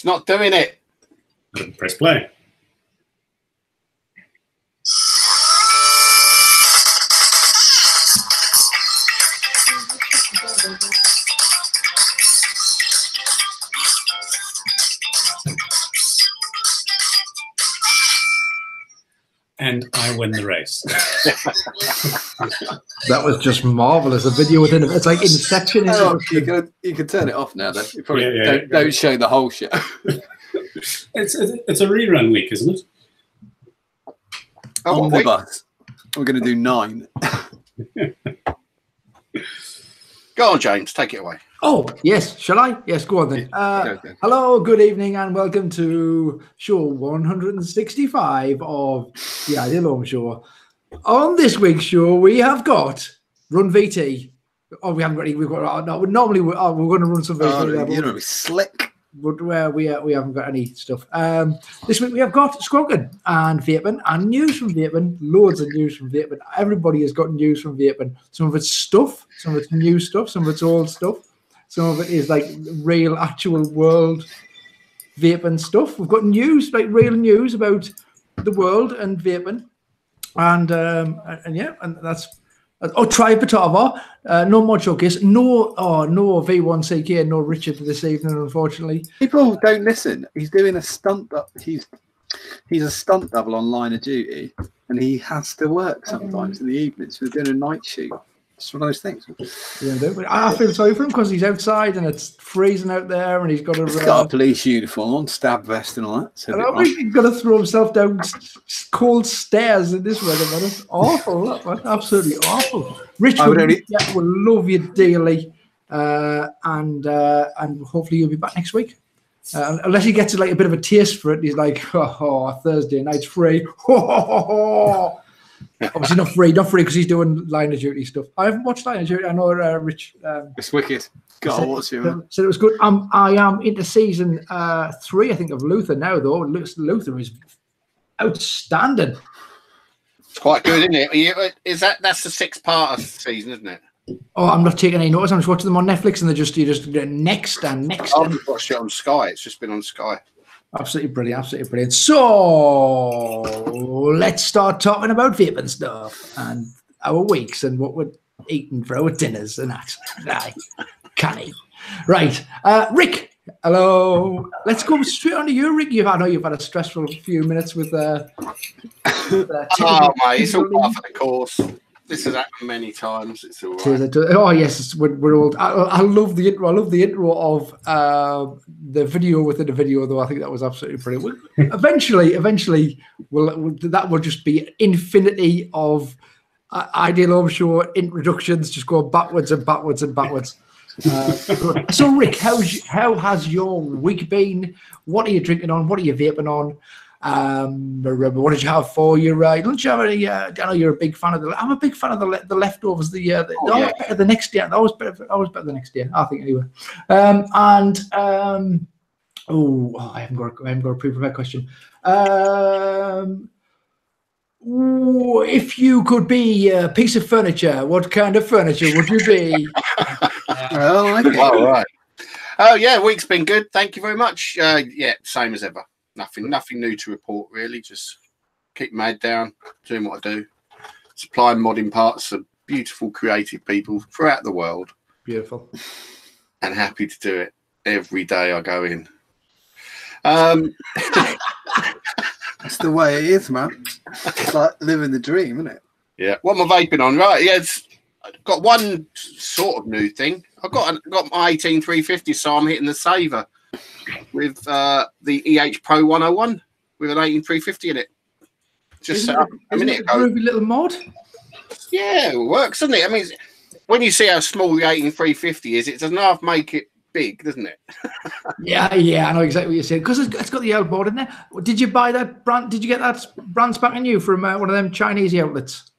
It's not doing it. Press play. And I win the race. That was just marvelous. A video within it. It's like Inception. Oh, you can turn it off now. Though. You probably don't show the whole show. It's a rerun week, isn't it? On the bus. We're going to do 9. Go on, James. Take it away. Oh, yes. Shall I? Yes, go on then. Okay. Hello, good evening, and welcome to show 165 of the Ideal Home Show. On this week's show, we have got Run VT. Oh, we haven't got any. We've got no. Normally, we're going to run some VT. You're going to be slick. But we haven't got any stuff. This week we have got Scroggin and Vaping and news from Vaping. Loads of news from Vaping. Everybody has got news from Vaping. Some of it's stuff, some of it's new stuff, some of it's old stuff. Some of it is like real, actual world vaping stuff. We've got news, like real news about the world and vaping, and yeah, and that's. Oh, try Batava. No more showcase. No V1CK. No Richard this evening, unfortunately. People don't listen. He's doing a stunt. He's a stunt double on Line of Duty, and he has to work sometimes in the evenings. So we're doing a night shoot. It's one of those things. Yeah, I feel sorry for him because he's outside and it's freezing out there, and he's got a police uniform on, stab vest and all that. So I think he's got to throw himself down cold stairs in this weather, man. It's awful. That's absolutely awful. Rich will love you dearly, and hopefully you'll be back next week. Unless he gets like a bit of a taste for it, he's like, oh, Thursday night's free. Obviously not free because he's doing Line of Duty stuff. I haven't watched Line of Duty. I know Rich. It's wicked. Gotta watch it. Said it was good. I am into season 3, I think, of Luther now, though. Luther is outstanding. It's quite good, isn't it? That's the 6th part of the season, isn't it? Oh, I'm not taking any notice. I'm just watching them on Netflix, and you just next and next. I've watched it on Sky. It's just been on Sky. Absolutely brilliant, absolutely brilliant. So let's start talking about vaping stuff and our weeks and what we're eating for our dinners and that. Right, canny. Right, Rick. Hello. Let's go straight on to you, Rick. I know you've had a stressful few minutes with. Oh, mate, it's all part of the course. This has happened many times. It's all right. Oh yes, we're all. I love the intro. I love the intro of the video within the video, though. I think that was absolutely brilliant. Eventually, that will just be infinity of Ideal Home Show introductions, just go backwards and backwards and backwards. So, Rick, how has your week been? What are you drinking on? What are you vaping on? What did you have for your lunch? I know you're a big fan of I'm a big fan of the leftovers. Better the next day. Always better the next day. I think anyway. I haven't got a pre-prepared question. If you could be a piece of furniture, what kind of furniture would you be? All right. Oh yeah, week's been good. Thank you very much. Yeah, same as ever. Nothing new to report, really. Just keep my head down, doing what I do, supplying modding parts to beautiful, creative people throughout the world. Beautiful. And happy to do it every day I go in. That's the way it is, man. It's like living the dream, isn't it? Yeah. What am I vaping on? Right. Yeah. I've got one sort of new thing. I've got my 18350, so I'm hitting the saver with the EH Pro 101 with an 18350 in it. Just a minute ago. Groovy little mod. Yeah, it works, doesn't it? I mean, when you see how small the 18350 is, it doesn't half make it big, doesn't it? yeah, I know exactly what you're saying because it's got the old board in there. Did you buy that brand? Did you get that brand spanking new from one of them Chinese outlets?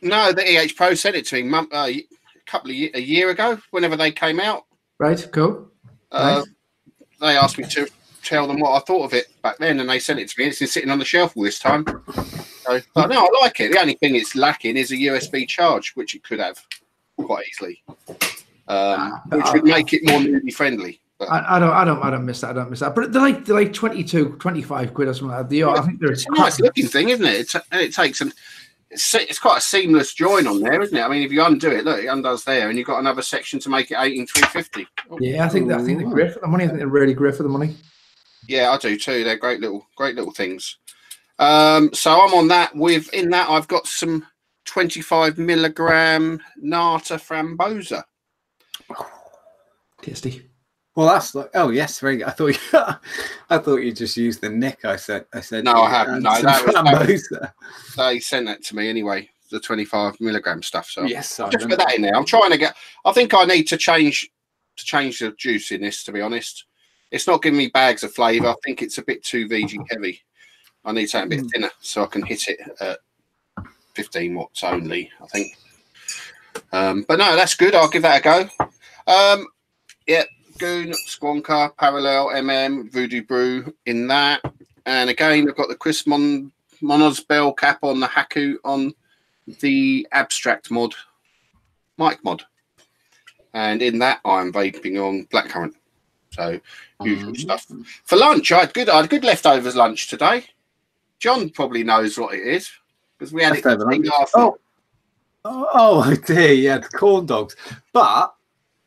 No, the EH Pro sent it to me a year ago, whenever they came out. Right, cool. Nice. They asked me to tell them what I thought of it back then, and they sent it to me. It's been sitting on the shelf all this time. So, but no, I like it. The only thing it's lacking is a USB charge, which it could have quite easily, which would make it more newbie friendly. But I don't miss that. I don't miss that. But they're like 22, 25 quid or something like that. I think they're it's a nice looking thing, isn't it? It takes it's quite a seamless join on there, isn't it? I mean, if you undo it, look, it undoes there, and you've got another section to make it 18-350. Oh. Yeah, I think they're great for the money. I think they're really great for the money. Yeah, I do too. They're great little things. So I'm on that. In that I've got some 25 milligram Nata Frambosa. Tasty. Well, that's like, oh yes, very good. I thought you just used the nick. I said no, I haven't. No, Frambosa. They sent that to me anyway. The 25 milligram stuff. So yes, I'll just put that in there. I'm trying to get. I think I need to change the juice in this. To be honest, it's not giving me bags of flavour. I think it's a bit too VG heavy. I need something a bit thinner so I can hit it at 15 watts only. I think. But no, that's good. I'll give that a go. Yeah. Goon, Squonker, Parallel, Voodoo Brew in that. And again, I've got the Chris Monos Bell cap on the Haku on the Abstract mod, mic mod. And in that, I'm vaping on Blackcurrant. So, usual stuff. For lunch, I had good leftovers lunch today. John probably knows what it is because we had it last night. Oh dear, yeah, the corn dogs. But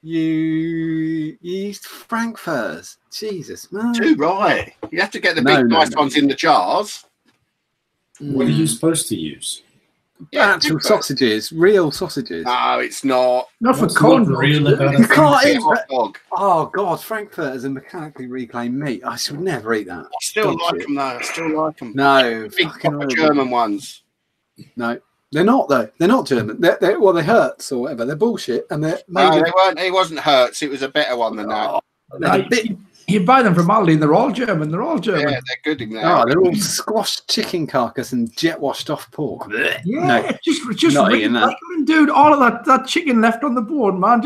you used frankfurters. Jesus, man. Too right. You have to get the big nice ones in the jars. What are you supposed to use? Yeah, actual sausages, real sausages. No, it's not. Not for corn dogs. You can't eat hot dog. Oh God, frankfurters and mechanically reclaimed meat. I should never eat that. I still like them though. I still like them. No, big proper German ones. No. They're not though. They're not German. They Hertz or whatever. They're bullshit, and they're no, they weren't. It wasn't Hertz. It was a better one than that. You buy them from Aldi, and they're all German. They're all German. Yeah, they're good in there. Oh, they're all squashed chicken carcass and jet washed off pork. Yeah, no, just not eating that. Dude, all of that chicken left on the board, man.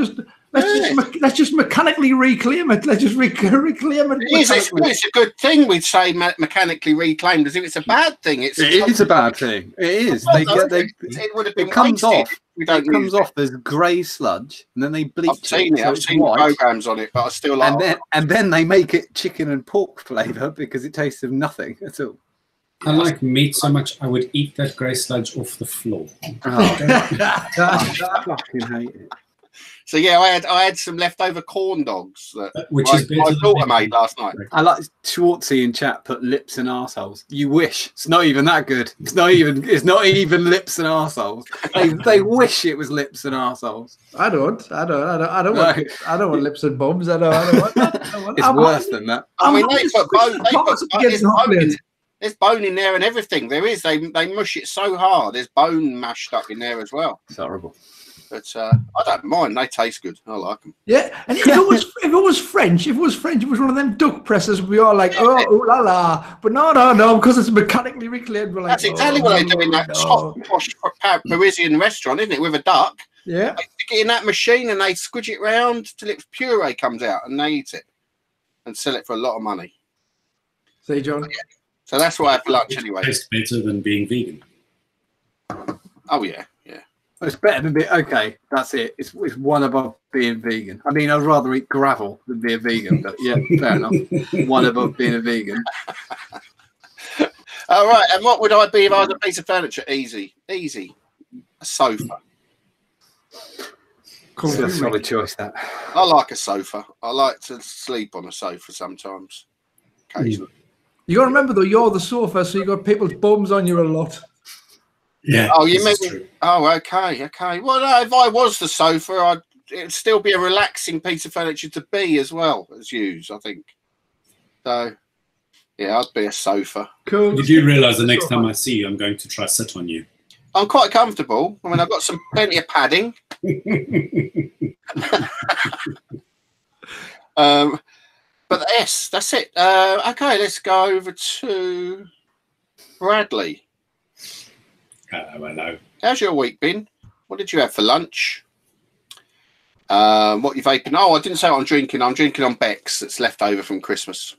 Let's just mechanically reclaim it. Let's just reclaim it. It's a good thing we say mechanically reclaimed, as if it's a bad thing. It is a bad thing. It is. It would have been. It comes wasted. off. It comes off as grey sludge, and then they bleach I've seen it. I've seen programs on it, but I still like it. And then they make it chicken and pork flavour because it tastes of nothing at all. I like meat so much I would eat that grey sludge off the floor. Oh, I fucking hate it. So yeah, I had some leftover corn dogs which is my daughter made last night. I like Schwartzy in chat put lips and arseholes. You wish. It's not even that good. It's not even lips and arseholes. They wish it was lips and arseholes. I don't want lips and bums. I don't want it's worse than that. I mean, there's bone in there and everything. There is. They mush it so hard. There's bone mashed up in there as well. It's horrible. But I don't mind. They taste good. I like them. Yeah, and if it was French, it was one of them duck presses. We are like, ooh la la. But no, because it's mechanically reclaimed. We're like, that's exactly what they do in that top posh Parisian restaurant, isn't it? With a duck. Yeah. They stick it in that machine and they squidge it round till its puree comes out, and they eat it and sell it for a lot of money. See, John. Yeah. So that's what I have for lunch anyway. It tastes better than being vegan. Oh yeah. It's better than being okay. That's it. It's one above being vegan. I mean, I'd rather eat gravel than be a vegan, but yeah, fair enough. One above being a vegan. All right, and what would I be if I was a piece of furniture? Easy. A sofa. Cool. That's a solid choice. That I like a sofa. I like to sleep on a sofa sometimes. Occasionally. You got to remember though, you're the sofa, so you got people's bums on you a lot. Yeah. Oh, you mean? Oh, okay. Well, no, if I was the sofa, it'd still be a relaxing piece of furniture to be as well as use, I think. So, yeah, I'd be a sofa. Cool. You do realise the next time I see you, I'm going to try sit on you. I'm quite comfortable. I mean, I've got plenty of padding. But yes, that's it. Okay, let's go over to Bradley. Hello. How's your week been? What did you have for lunch? What you vaping? Oh, I didn't say what I'm drinking. I'm drinking on Beck's that's left over from Christmas.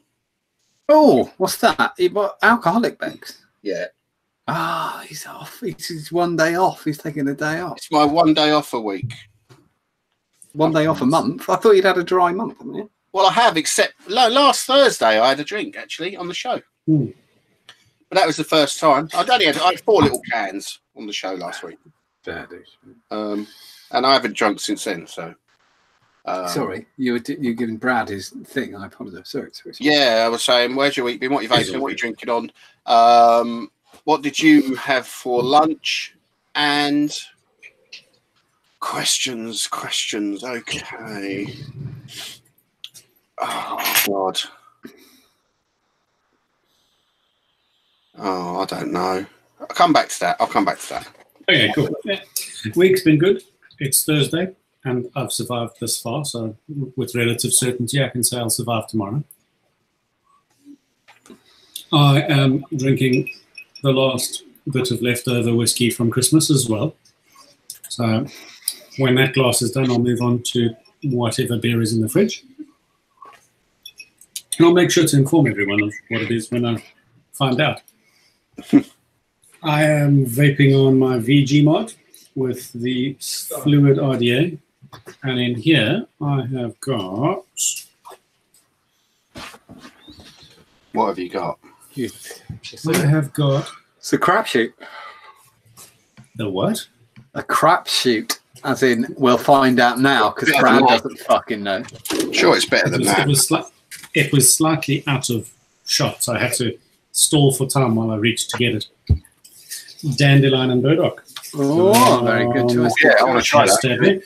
Oh, what's that? Alcoholic Beck's? Yeah. Ah, he's off. He's 1 day off. He's taking a day off. It's my 1 day off a week. 1 day off a month? I thought you'd had a dry month, haven't you? Well, I have, except last Thursday I had a drink actually on the show. Hmm. But that was the first time. I had 4 little cans on the show last week. And I haven't drunk since then. So, sorry, you're giving Brad his thing. I apologize. Sorry. Yeah, I was saying, where's your week been? What you vaping? What you drinking on? What did you have for lunch? And questions. Okay. Oh God. Oh, I don't know. I'll come back to that. Okay, cool. Yeah. Week's been good. It's Thursday, and I've survived this far, so with relative certainty, I can say I'll survive tomorrow. I am drinking the last bit of leftover whiskey from Christmas as well. So when that glass is done, I'll move on to whatever beer is in the fridge. And I'll make sure to inform everyone of what it is when I find out. I am vaping on my VG mod with the fluid RDA, and in here I have got. What have you got? I have got It's a crapshoot. the what? A crapshoot, as in we'll find out now because Brad doesn't fucking know. Sure, it's better than that. It was slightly out of shot, so I had to stall for time while I reached to get it. Dandelion and burdock. Oh, very good choice. Yeah, I want to try that.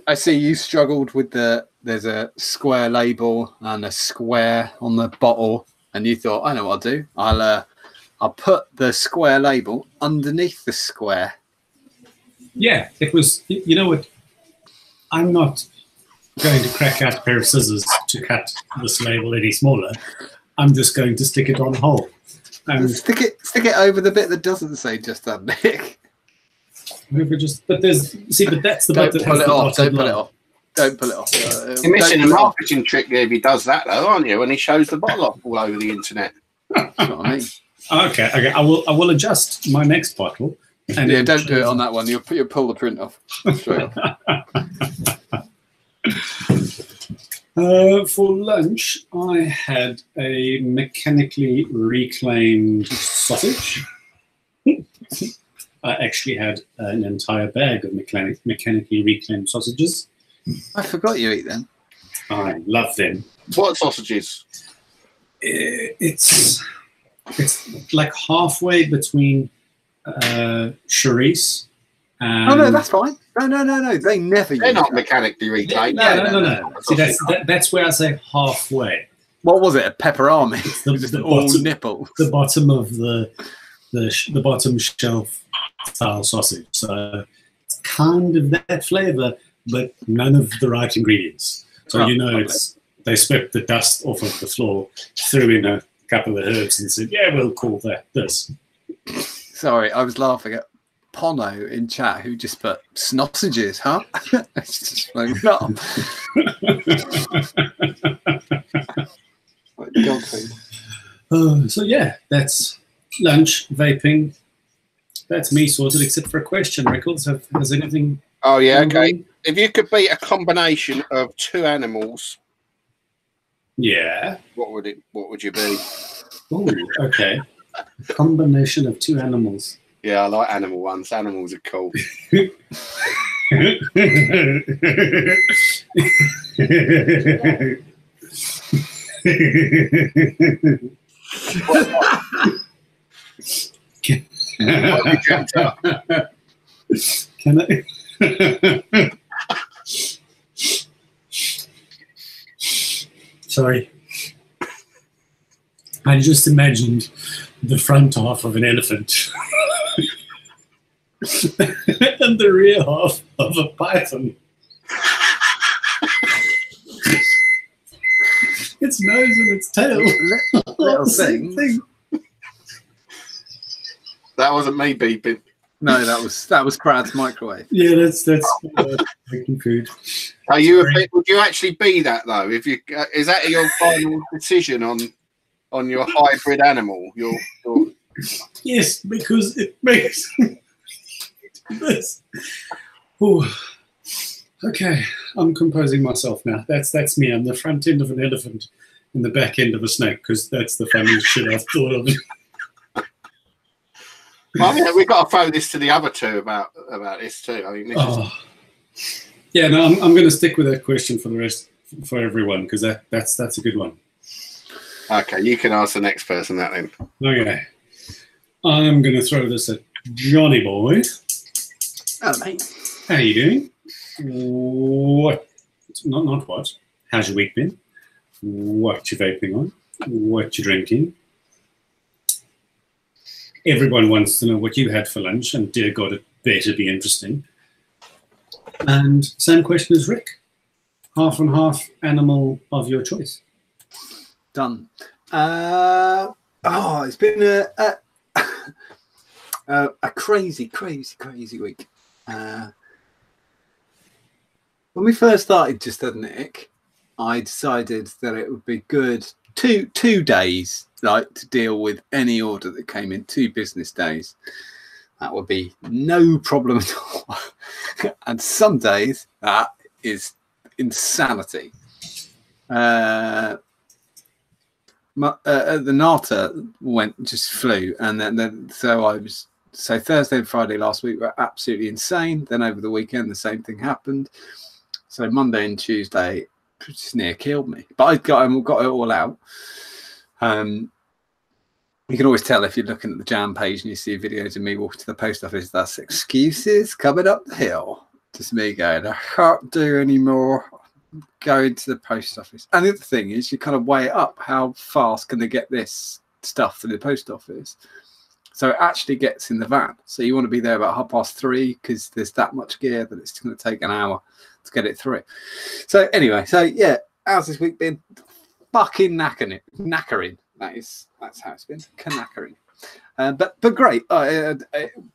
I see you struggled with there's a square label and a square on the bottle, and you thought, I know what I'll do. I'll put the square label underneath the square. Yeah, it was. You know what? I'm not going to crack out a pair of scissors to cut this label any smaller. I'm just going to stick it on whole. And stick it over the bit that doesn't say just that big. But that's the bit that has the Don't bottom pull it line. off. Don't pull it off. You're missing a marketing trick there if he does that, though, aren't you? When he shows the bottle off all over the internet. That's what I mean. Okay. I will adjust my next bottle. And Yeah, don't do it on that one. You'll pull the print off straight off. For lunch, I had a mechanically reclaimed sausage. I actually had an entire bag of mechanically reclaimed sausages. I forgot you eat them. I love them. What sausages? It's like halfway between chorizo and... Oh, no, that's fine. No. They never They're use not that. mechanically reclaimed. No. See, that's where I say halfway. What was it? A pepperami? The all bottom, nipple. The bottom of the bottom shelf style sausage. So it's kind of that flavor, but none of the right ingredients. So they swept the dust off of the floor, threw in a couple of herbs, and said, "Yeah, we'll call that this." Sorry, I was laughing at Pono in chat who just put sausages, huh? It's just like, no. Like dog food. So yeah, that's lunch, vaping. That's me sorted, except for a question. Records, has anything? Oh yeah, okay. If you could be a combination of 2 animals, Yeah. what would you be? Oh, okay. Combination of 2 animals. Yeah, I like animal ones. Animals are cool. What have you dreamt up? Can I? Sorry. I just imagined the front half of an elephant and the rear half of a python. Its nose and its tail. Little Same thing. That wasn't me beeping. No, that was Brad's microwave. Yeah, that's making food. Are you would you actually be that though? If you is that your final decision on your hybrid animal? Your Yes, because it makes this. Ooh. Okay, I'm composing myself now. That's me. I'm the front end of an elephant and the back end of a snake, because that's the funniest shit I've thought of. Well, yeah, we've got to throw this to the other two about this too. I mean, this is... Yeah, no, I'm going to stick with that question for everyone, because that's a good one. Okay, you can ask the next person that then. Okay, I'm going to throw this at Johnny Boy. Hello, mate. How you doing? What? Not what? How's your week been? What you vaping on? What you drinking? Everyone wants to know what you had for lunch, and dear God, it better be interesting. And same question as Rick. Half and half animal of your choice. Done. It's been a crazy week. When we first started Just a Nick, I decided that it would be good two days, like, to deal with any order that came in, 2 business days. That would be no problem at all. And some days that is insanity. The Nata just flew, and then so Thursday and Friday last week were absolutely insane. Then over the weekend the same thing happened. So Monday and Tuesday just near killed me. But I got it all out. You can always tell if you're looking at the jam page and you see videos of me walking to the post office. That's excuses coming up the hill. Just me going, I can't do any more. Going to the post office. And the other thing is, you kind of weigh it up. How fast can they get this stuff to the post office? So it actually gets in the van. So you want to be there about 3:30, because there's that much gear that it's going to take an hour to get it through. So anyway, yeah, how's this week been? Fucking knackering. That's how it's been. Knackering. But great.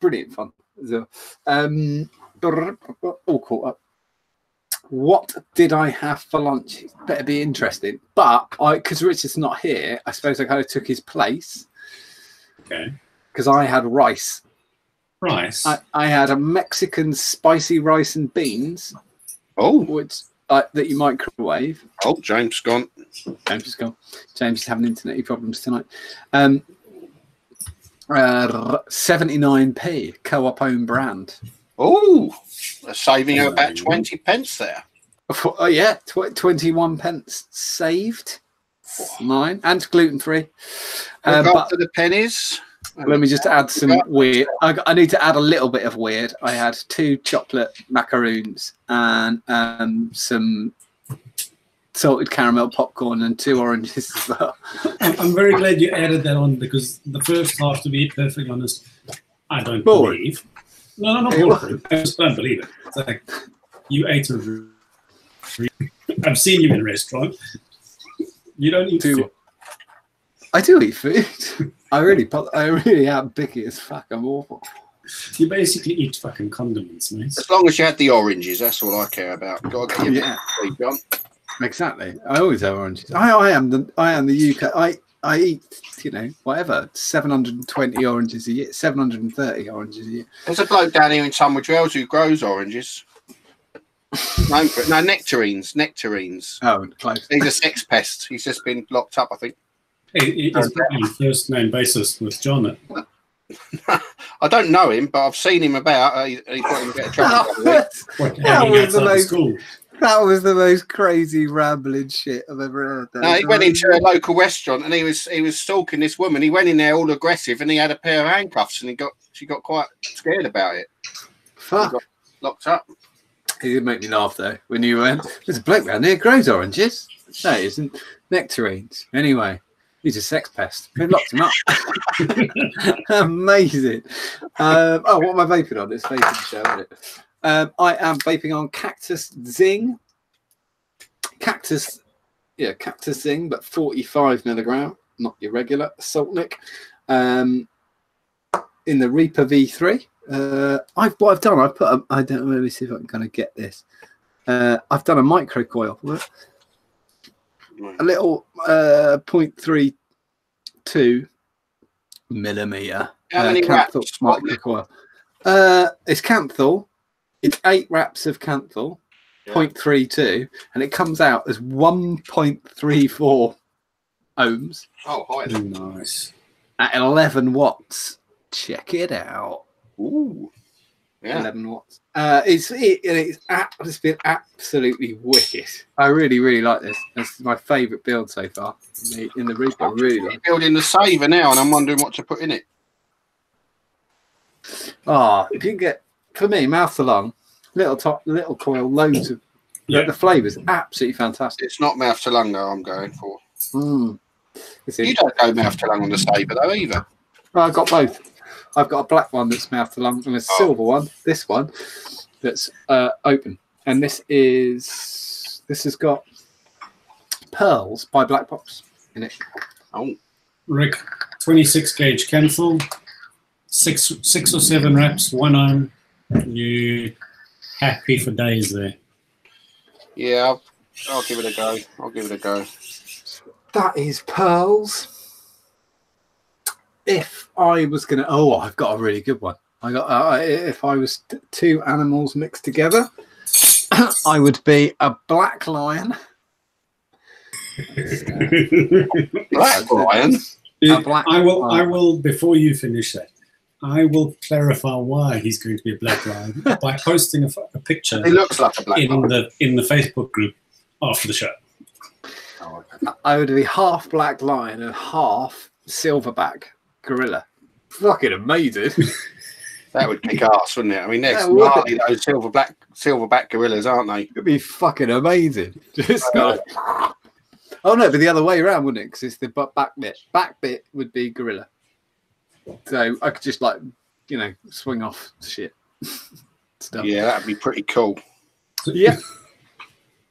Brilliant fun. So, all caught up. What did I have for lunch? It better be interesting. But because Richard's not here, I suppose I kind of took his place. Okay. Because I had rice. Rice? I had a Mexican spicy rice and beans. Oh. Which that you microwave. Oh, James gone. James is gone. James is having internet problems tonight. 79p co-op own brand. Oh, a saving of about 20 pence there. Oh yeah, 21 pence saved. Mine, and gluten free. But for the pennies. Let me just add some weird. I need to add a little bit of weird. I had 2 chocolate macaroons and some salted caramel popcorn and 2 oranges as well. I'm very glad you added that on, because the first half, to be perfectly honest, I don't believe. No, not boring. I just don't believe it. It's like, you ate a... I've seen you in a restaurant. You don't eat food. I do eat food. I really am picky as fuck. I'm awful. You basically eat fucking condiments, mate. As long as you had the oranges, that's all I care about. God, John. Exactly. I always have oranges. I am the UK. I eat, whatever, 720 oranges a year, 730 oranges a year. There's a bloke down here in Tunbridge Wells who grows oranges. No, nectarines. Oh, close. He's a sex pest. He's just been locked up, I think. He's probably first name basis with John. I don't know him, but I've seen him about. He got him a bit of trouble. That was the most crazy rambling shit I've ever heard. No, he went into a local restaurant and he was stalking this woman. He went in there all aggressive and he had a pair of handcuffs and she got quite scared about it. Fuck. He got locked up. He did make me laugh though when you went, there's a bloke around here grows oranges. No, it isn't. Nectarines. Anyway, he's a sex pest. Who locked him up? Amazing. What am I vaping on? It's vaping show, isn't it? I am vaping on Cactus Zing. Cactus Zing, but 45 milligram, not your regular Saltnik. In the Reaper V3. What I've done, I don't know, let me see if I can kind of get this. I've done a micro coil. A little 0.32 millimeter Canthal micro coil. It's Canthal. It's 8 wraps of Canthal, 0.32, and it comes out as 1.34 ohms. Oh, hi. Nice. At 11 watts. Check it out. Ooh. Yeah. 11 watts. It's been absolutely wicked. I really, really like this. This is my favourite build so far in the Reaper. I really like. Building the saver now, and I'm wondering what to put in it. If you can get, for me, mouth to lung, little coil, loads of the flavours, absolutely fantastic. It's not mouth to lung though. I'm going for. You don't go mouth to lung on the saver though either. Well, I've got both. I've got a black one that's mouth to lung and a silver one. This one that's open, and this has got pearls by Black Box in it. Oh, Rick, 26 gauge cancel, six or seven wraps, 1 ohm. You happy for days there? Yeah, I'll give it a go. That is pearls. If I was going to... I've got a really good one. If I was two animals mixed together, I would be a black lion. Black lion? I will, before you finish that, I will clarify why he's going to be a black lion by posting a picture. He looks like a black lion. In the Facebook group after the show. I would be half black lion and half silverback gorilla. Fucking amazing. That would kick ass, wouldn't it? I mean, they're gnarly, those silverback gorillas, aren't they? It'd be fucking amazing. Just go. Oh no, but the other way around, wouldn't it? Because it's the back bit. Back bit would be gorilla. So I could just swing off shit stuff. Yeah, that'd be pretty cool. Yeah.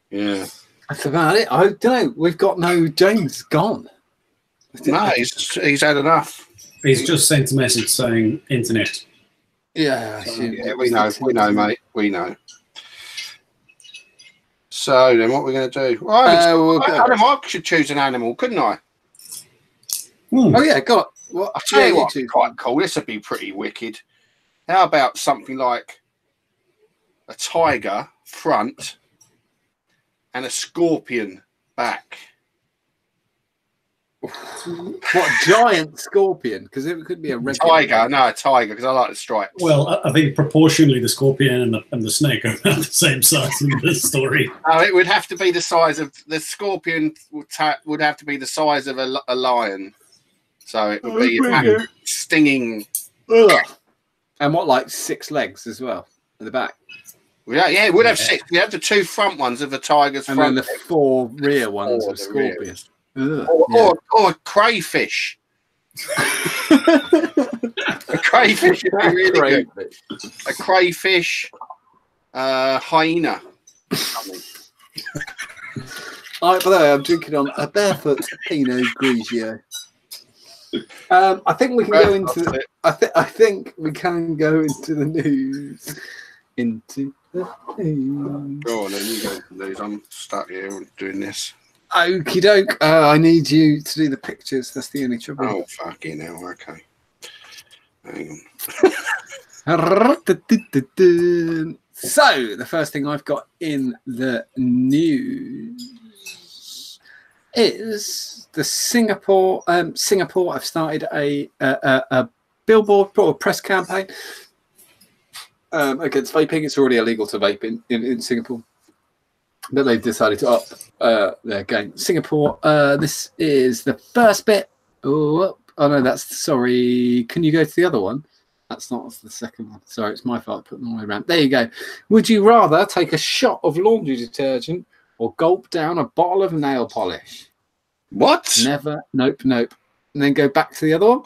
Yeah. That's about it. I don't know. We've got no James gone. No, he's had enough. He's just sent a message saying internet. Yeah, we know, mate. We know. So then, what we're going to do? I should choose an animal, couldn't I? Oh yeah, got. Well, I'll tell you what, quite cool. This would be pretty wicked. How about something like a tiger front and a scorpion back? What, giant scorpion? Because it could be a red tiger. No, a tiger, because I like the stripes. Well, I think proportionally the scorpion and the snake are about the same size in this story. No, it would have to be the size of the scorpion. Would have to be the size of a lion. So it would be stinging. Ugh. And what, like 6 legs as well at the back? Yeah, it would have 6. We have the 2 front ones of the tiger's and front. And then the 4 rear ones of scorpion. Or crayfish. A crayfish would be really good. A crayfish, hyena. By the way, I'm drinking on a barefoot Pinot Grigio. I think we can go into. I think we can go into the news. Into the news. Go on, then you go into the news. I'm stuck here doing this. Okie doke. I need you to do the pictures. That's the only trouble. Oh, fucking hell. Okay. Hang on. So, the first thing I've got in the news is the Singapore. Singapore have started a billboard or press campaign against vaping. It's already illegal to vape in Singapore. But they've decided to up their game. Singapore, this is the first bit. Oh no, that's sorry. Can you go to the other one? That's not the second one. Sorry, it's my fault. Put them all the way around. There you go. Would you rather take a shot of laundry detergent or gulp down a bottle of nail polish? What? Never. Nope. And then go back to the other one.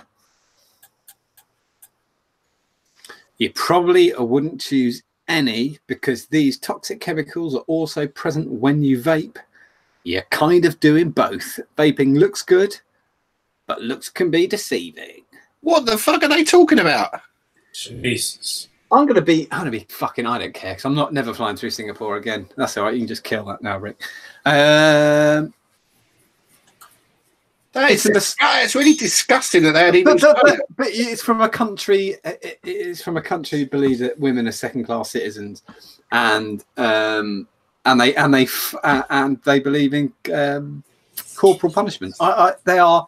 You probably wouldn't choose any because these toxic chemicals are also present when you vape. You're kind of doing both. Vaping looks good, but looks can be deceiving. What the fuck are they talking about? Jesus. I'm gonna be fucking. I don't care because I'm never flying through Singapore again. That's all right. You can just kill that now, Rick. It's really disgusting that they had even. But it's from a country. It's from a country who believes that women are second-class citizens, and and they believe in corporal punishment. They are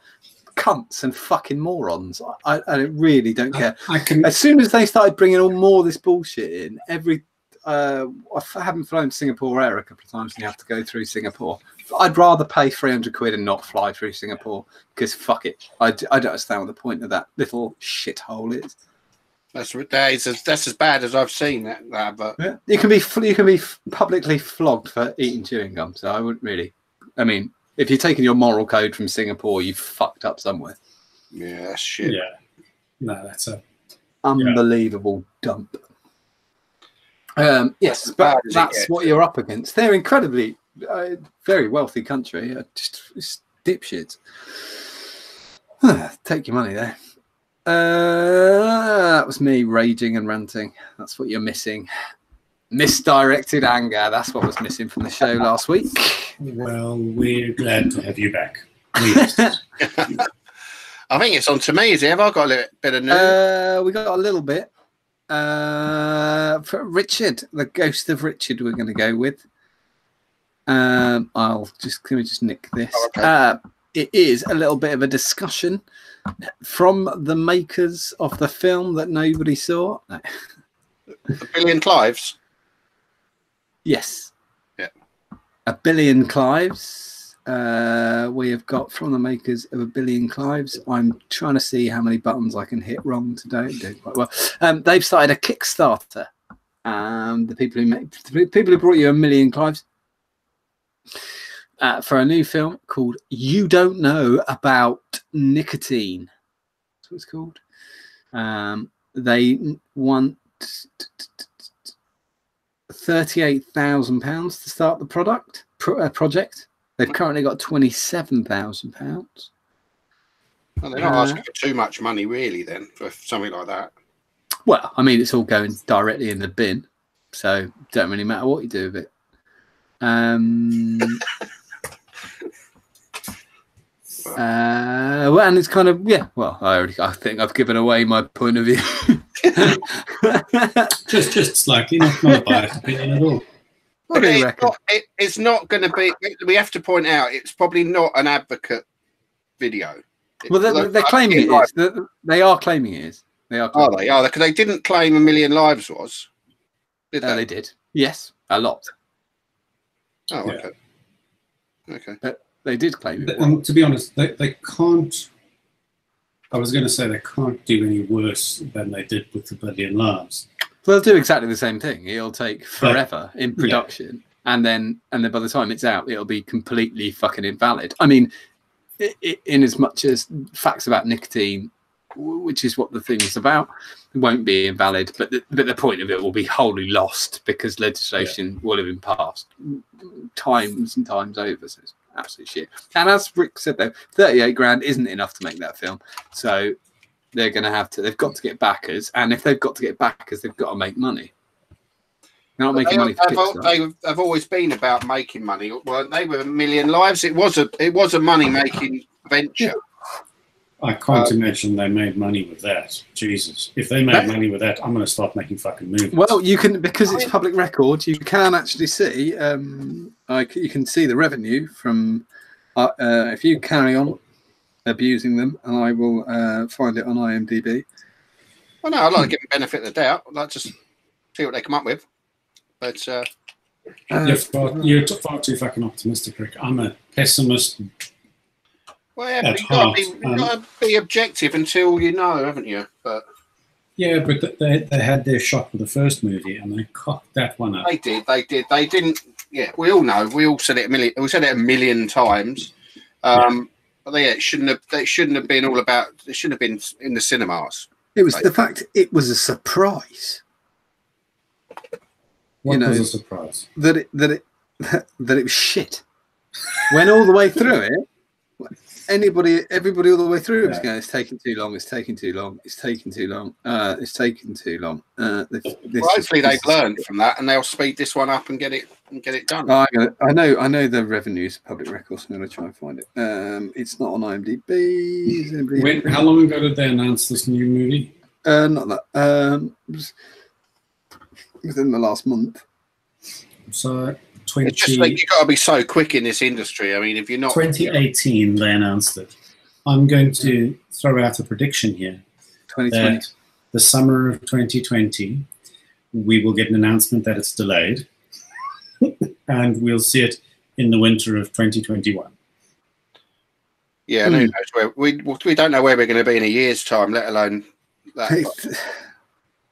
cunts and fucking morons. I really don't care. As soon as they started bringing all more of this bullshit in, I haven't flown to Singapore Air a couple of times and you have to go through Singapore. I'd rather pay 300 quid and not fly through Singapore because fuck it. I don't understand what the point of that little shithole is. That's as bad as I've seen that. But yeah. You can be publicly flogged for eating chewing gum. So I wouldn't really. I mean, if you're taking your moral code from Singapore, you've fucked up somewhere. Yeah, that's shit. Yeah, no, that's a unbelievable dump. Yes, but that's what you're up against. They're incredibly very wealthy country. Just dipshits. Take your money there. That was me raging and ranting. That's what you're missing. Misdirected anger. That's what was missing from the show last week. Well, we're glad to have you back. I think it's on to me, is it? Have I got a little bit of news? We got a little bit. For Richard, the ghost of Richard, we're going to go with. Let me just nick this. Oh, okay. It is a little bit of a discussion from the makers of the film that nobody saw. No. A Billion Clives? Yes. Yeah. A Billion Clives. We have got from the makers of A Billion Clives. I'm trying to see how many buttons I can hit wrong today. Doing quite well. They've started a Kickstarter. The people who brought you A Million Clives for a new film called You Don't Know About Nicotine. That's what it's called. They want £38,000 to start the project. They've currently got £27,000. Well, they're not asking for too much money, really, then, for something like that. Well, I mean, it's all going directly in the bin, so it don't really matter what you do with it. Well, and it's kind of well, I think I've given away my point of view. just slightly, not a biased opinion at all. What do you reckon? It's not going to be. We have to point out it's probably not an advocate video. Well, they're claiming it is. They are claiming it is. They are. Oh, they are, because they didn't claim A Million Lives was. Did they? They did. Yes, a lot. Oh, okay. Yeah. Okay. But they did claim it. To be honest, they can't. I was going to say they can't do any worse than they did with the Billion Lives. They'll do exactly the same thing. It'll take forever in production, and then by the time it's out, it'll be completely fucking invalid. I mean, in as much as facts about nicotine, which is what the thing is about, won't be invalid, but the point of it will be wholly lost because legislation will have been passed times and times over. So it's absolute shit. And as Rick said, though, 38 grand isn't enough to make that film. So they're going to they've got to get backers. And if they've got to get backers, they've got to make money. They're not making money for Kickstarter. They've always been about making money, weren't they? With A Million Lives, it was a money-making venture. I can't imagine they made money with that. Jesus. If they made money with that, I'm going to start making fucking movies. Well, you can, because it's public record, you can actually see, you can see the revenue from, if you carry on abusing them, and I will find it on IMDb. Well, no, I'd like to give them benefit of the doubt. I'd like to see what they come up with. But you're far too fucking optimistic, Rick. I'm a pessimist. Well, yeah, but you've got to be objective until you know, haven't you? But yeah, but they had their shot with the first movie and they cocked that one up. They did. They didn't. Yeah, we all know. We all said it a million. We said it a million times. But it shouldn't have been all about. It shouldn't have been in the cinemas. It was the fact it was a surprise. What was a surprise? That it was shit. Went all the way through it. Everybody all the way through was going, it's taking too long, it's taking too long, it's taking too long, it's taking too long. Hopefully they've learned from that and they'll speed this one up and get it done. I know the revenues public records. I'm going to try and find it. It's not on IMDb. How long ago did they announce this new movie? Not that. Within the last month. So It's just like you've got to be so quick in this industry. I mean, if you're not... 2018, they announced it. I'm going to throw out a prediction here. 2020. That the summer of 2020, we will get an announcement that it's delayed, and we'll see it in the winter of 2021. Yeah, who knows where we don't know where we're going to be in a year's time, let alone that.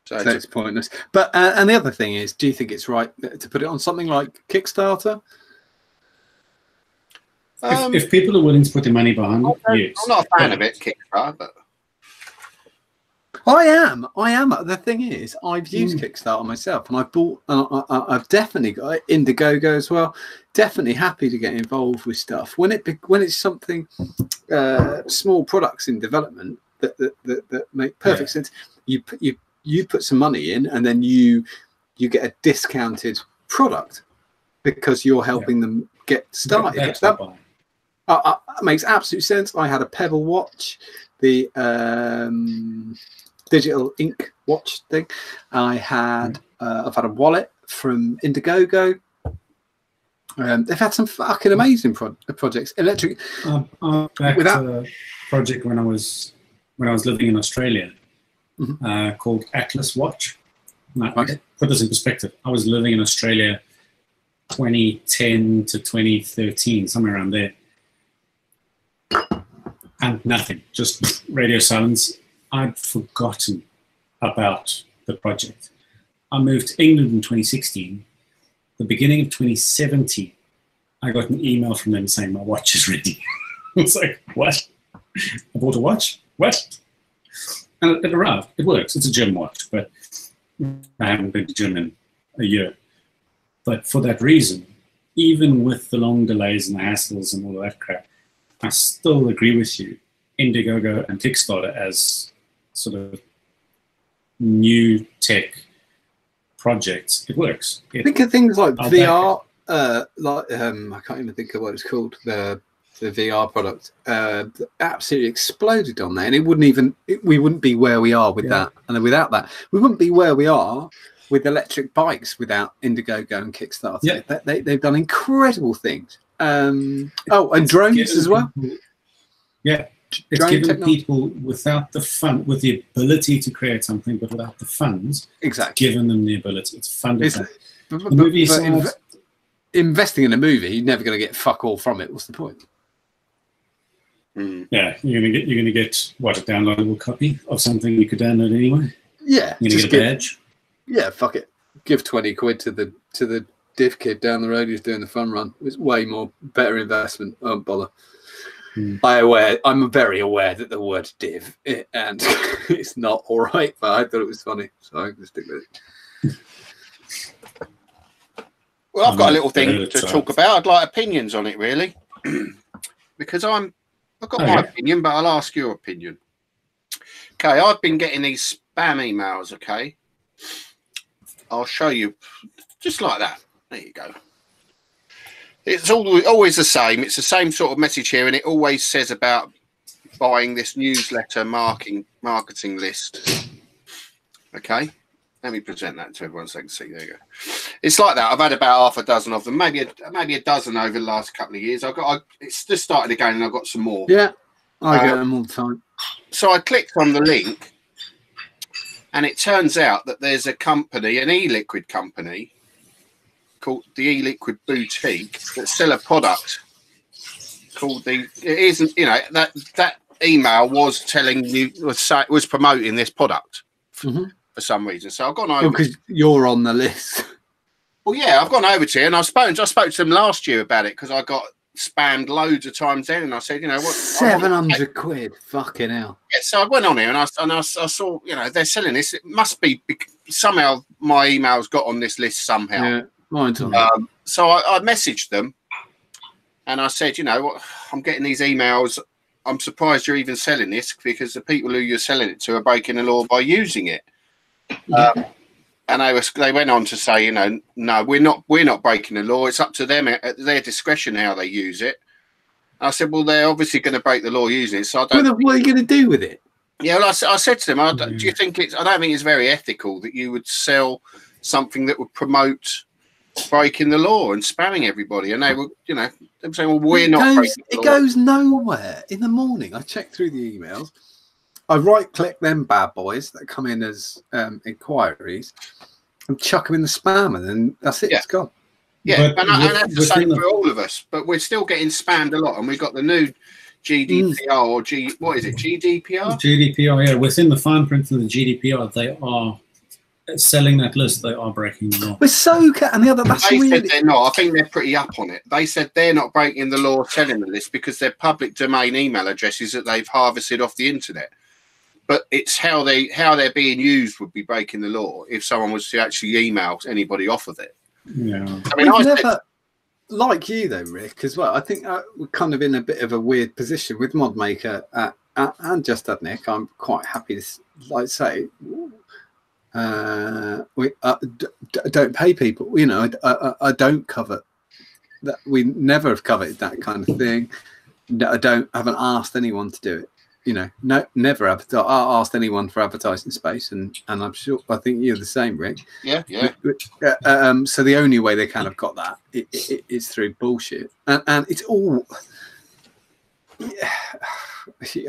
So it's pointless. But and the other thing is, do you think it's right to put it on something like Kickstarter? If people are willing to put their money behind it, yes. I'm not a fan of it, Kickstarter, but I am. The thing is, I've used Kickstarter myself, and I've bought. I've definitely got Indiegogo as well. Definitely happy to get involved with stuff when it's something small products in development that make perfect sense. You put some money in, and then you get a discounted product because you're helping them get started. That makes absolute sense. I had a Pebble watch, the digital ink watch thing. I've had a wallet from Indiegogo. They've had some fucking amazing projects. Electric. Without a project when I was living in Australia, called Atlas Watch. Now, put this in perspective. I was living in Australia 2010 to 2013, somewhere around there. And nothing, just radio silence. I'd forgotten about the project. I moved to England in 2016. The beginning of 2017, I got an email from them saying my watch is ready. I was like, what? I bought a watch? What? And it arrived. It works. It's a gym watch, but I haven't been to gym in a year. But for that reason, even with the long delays and the hassles and all of that crap, I still agree with you. Indiegogo and Kickstarter as sort of new tech projects, it works. Think of things like VR, I can't even think of what it's called, the VR product, absolutely exploded on there, and we wouldn't be where we are with that, and without that, we wouldn't be where we are with electric bikes without Indiegogo and Kickstarter. Yeah. They've done incredible things. And drones as well. Yeah. It's given people without the fun, with the ability to create something, but without the funds, given them the ability. It's funded. Investing in a movie, you're never going to get fuck all from it. What's the point? Yeah, you're gonna get what, a downloadable copy of something you could download anyway. Yeah, you're gonna get a badge. Yeah, fuck it. Give 20 quid to the div kid down the road who's doing the fun run. It's way more better investment. Oh bother. I'm very aware that the word div and it's not all right, but I thought it was funny, so I'm gonna stick with it. Well, I've got a little thing to talk about. I'd like opinions on it, really, because I've got my opinion, but I'll ask your opinion. Okay, I've been getting these spam emails. Okay, I'll show you, just like that. There you go. It's always the same. It's the same sort of message here, and it always says about buying this newsletter marketing list. Okay, let me present that to everyone so they can see. There you go. It's like that. I've had about half a dozen of them, maybe a dozen over the last couple of years. It's just started again, and I've got some more. Yeah, I get them all the time. So I clicked on the link, and it turns out that there's a company, an e-liquid company, called the e-liquid boutique, that sell a product called that email was telling you was promoting this product for some reason. So I've gone over because you're on the list. Well, yeah, I've gone over to you, and I spoke to them last year about it because I got spammed loads of times then, and I said, what, 700 quid, fucking hell. Yeah, so I went on here and I saw, they're selling this. It must be somehow my emails got on this list somehow. Yeah. So I messaged them and I said, what, I'm getting these emails. I'm surprised you're even selling this because the people who you're selling it to are breaking the law by using it. And they went on to say, no, we're not breaking the law. It's up to them at their discretion how they use it. And I said, well, they're obviously going to break the law using it. So what are you going to do with it? Yeah, well, I said to them, do you think I don't think it's very ethical that you would sell something that would promote breaking the law and spamming everybody, and they were, you know, they were saying, "Well, we're not breaking the law." It goes nowhere. In the morning, I check through the emails. I right-click them bad boys that come in as inquiries and chuck them in the spam, and then that's it. Yeah. It's gone. Yeah, and that's the same for all of us. But we're still getting spammed a lot, and we've got the new GDPR or what is it? GDPR? GDPR, yeah. Within the fine print of the GDPR, they are selling that list. They are breaking the law. We're so and the other. That's they really... said they're not. I think they're pretty up on it. They said they're not breaking the law selling the list because they're public domain email addresses that they've harvested off the internet. But it's how they're being used would be breaking the law if someone was to actually email anybody off of it. Yeah, I mean, never, like you though, Rick, as well. I think we're kind of in a bit of a weird position with ModMaker and Just Add Nick. I'm quite happy to, like, say, we don't pay people. You know, I don't cover that. We never have covered that kind of thing. Haven't asked anyone to do it. You know, never asked anyone for advertising space, and I'm sure I think you're the same, Rick. Yeah. So the only way they kind of got that is through bullshit, and it's all. Yeah,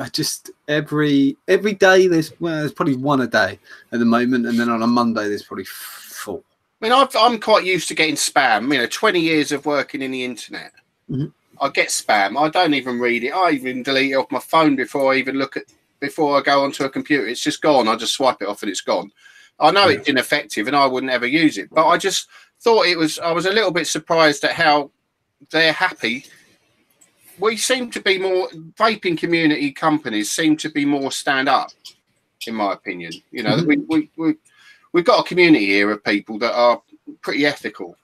I just every day there's probably one a day at the moment, and then on a Monday there's probably 4. I mean, I'm quite used to getting spam. You know, 20 years of working in the internet. Mm-hmm. I get spam. I don't even read it. I even delete it off my phone before I even before I go onto a computer. It's just gone. I just swipe it off and it's gone. I know it's ineffective and I wouldn't ever use it, but I just thought I was a little bit surprised at how they're happy. We seem to be more, vaping community companies seem to be more stand up, in my opinion. You know, we've got a community here of people that are pretty ethical.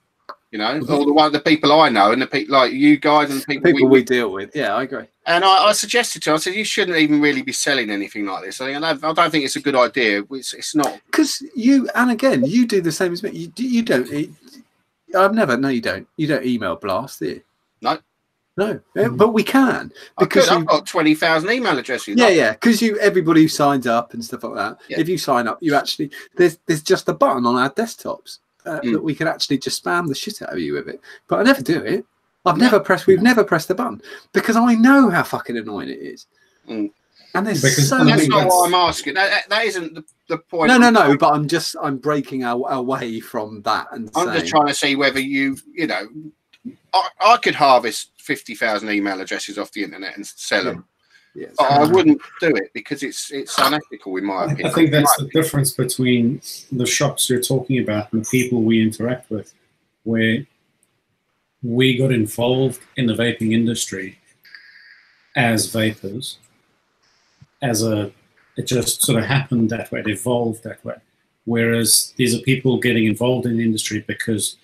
You know, all the people I know and the people like you guys and the people we deal with. Yeah, I agree. And I suggested to her, I said, you shouldn't even really be selling anything like this. I don't think it's a good idea. It's not. Because you do the same as me. You don't. I've never. No, you don't. You don't email blast, do you? No. No, but we can because I've got 20,000 email addresses. Yeah, because everybody who signs up and stuff like that. Yeah. If you sign up, you actually there's just a button on our desktops. That we can actually just spam the shit out of you with it, but I never do it. We've never pressed the button because I know how fucking annoying it is. And there's that's not what I'm asking. That isn't the point. No. But I'm breaking our way from that, and I'm just trying to see whether you know, I could harvest 50,000 email addresses off the internet and sell them. Yes. But I wouldn't do it because it's unethical, in my opinion. I think that's the difference between the shops you're talking about and the people we interact with, where we got involved in the vaping industry as vapors, it just sort of happened that way, it evolved that way. Whereas these are people getting involved in the industry because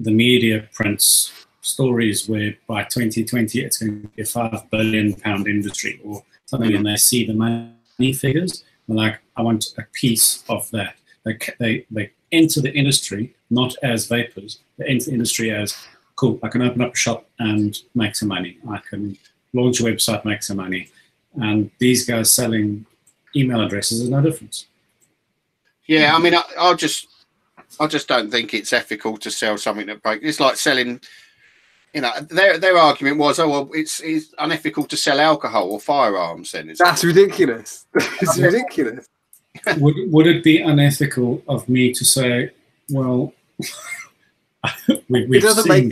the media prints stories where by 2020 it's going to be a £5 billion industry or something, and they see the money figures. They're like, I want a piece of that. They enter the industry not as vapors. They enter the industry as, cool, I can open up a shop and make some money. I can launch a website, make some money. And these guys selling email addresses is no difference. Yeah, I mean, I just don't think it's ethical to sell something that breaks. It's like selling. You know, their argument was, oh well, it's unethical to sell alcohol or firearms. Then that's ridiculous. It's ridiculous. Would it be unethical of me to say, well, we've seen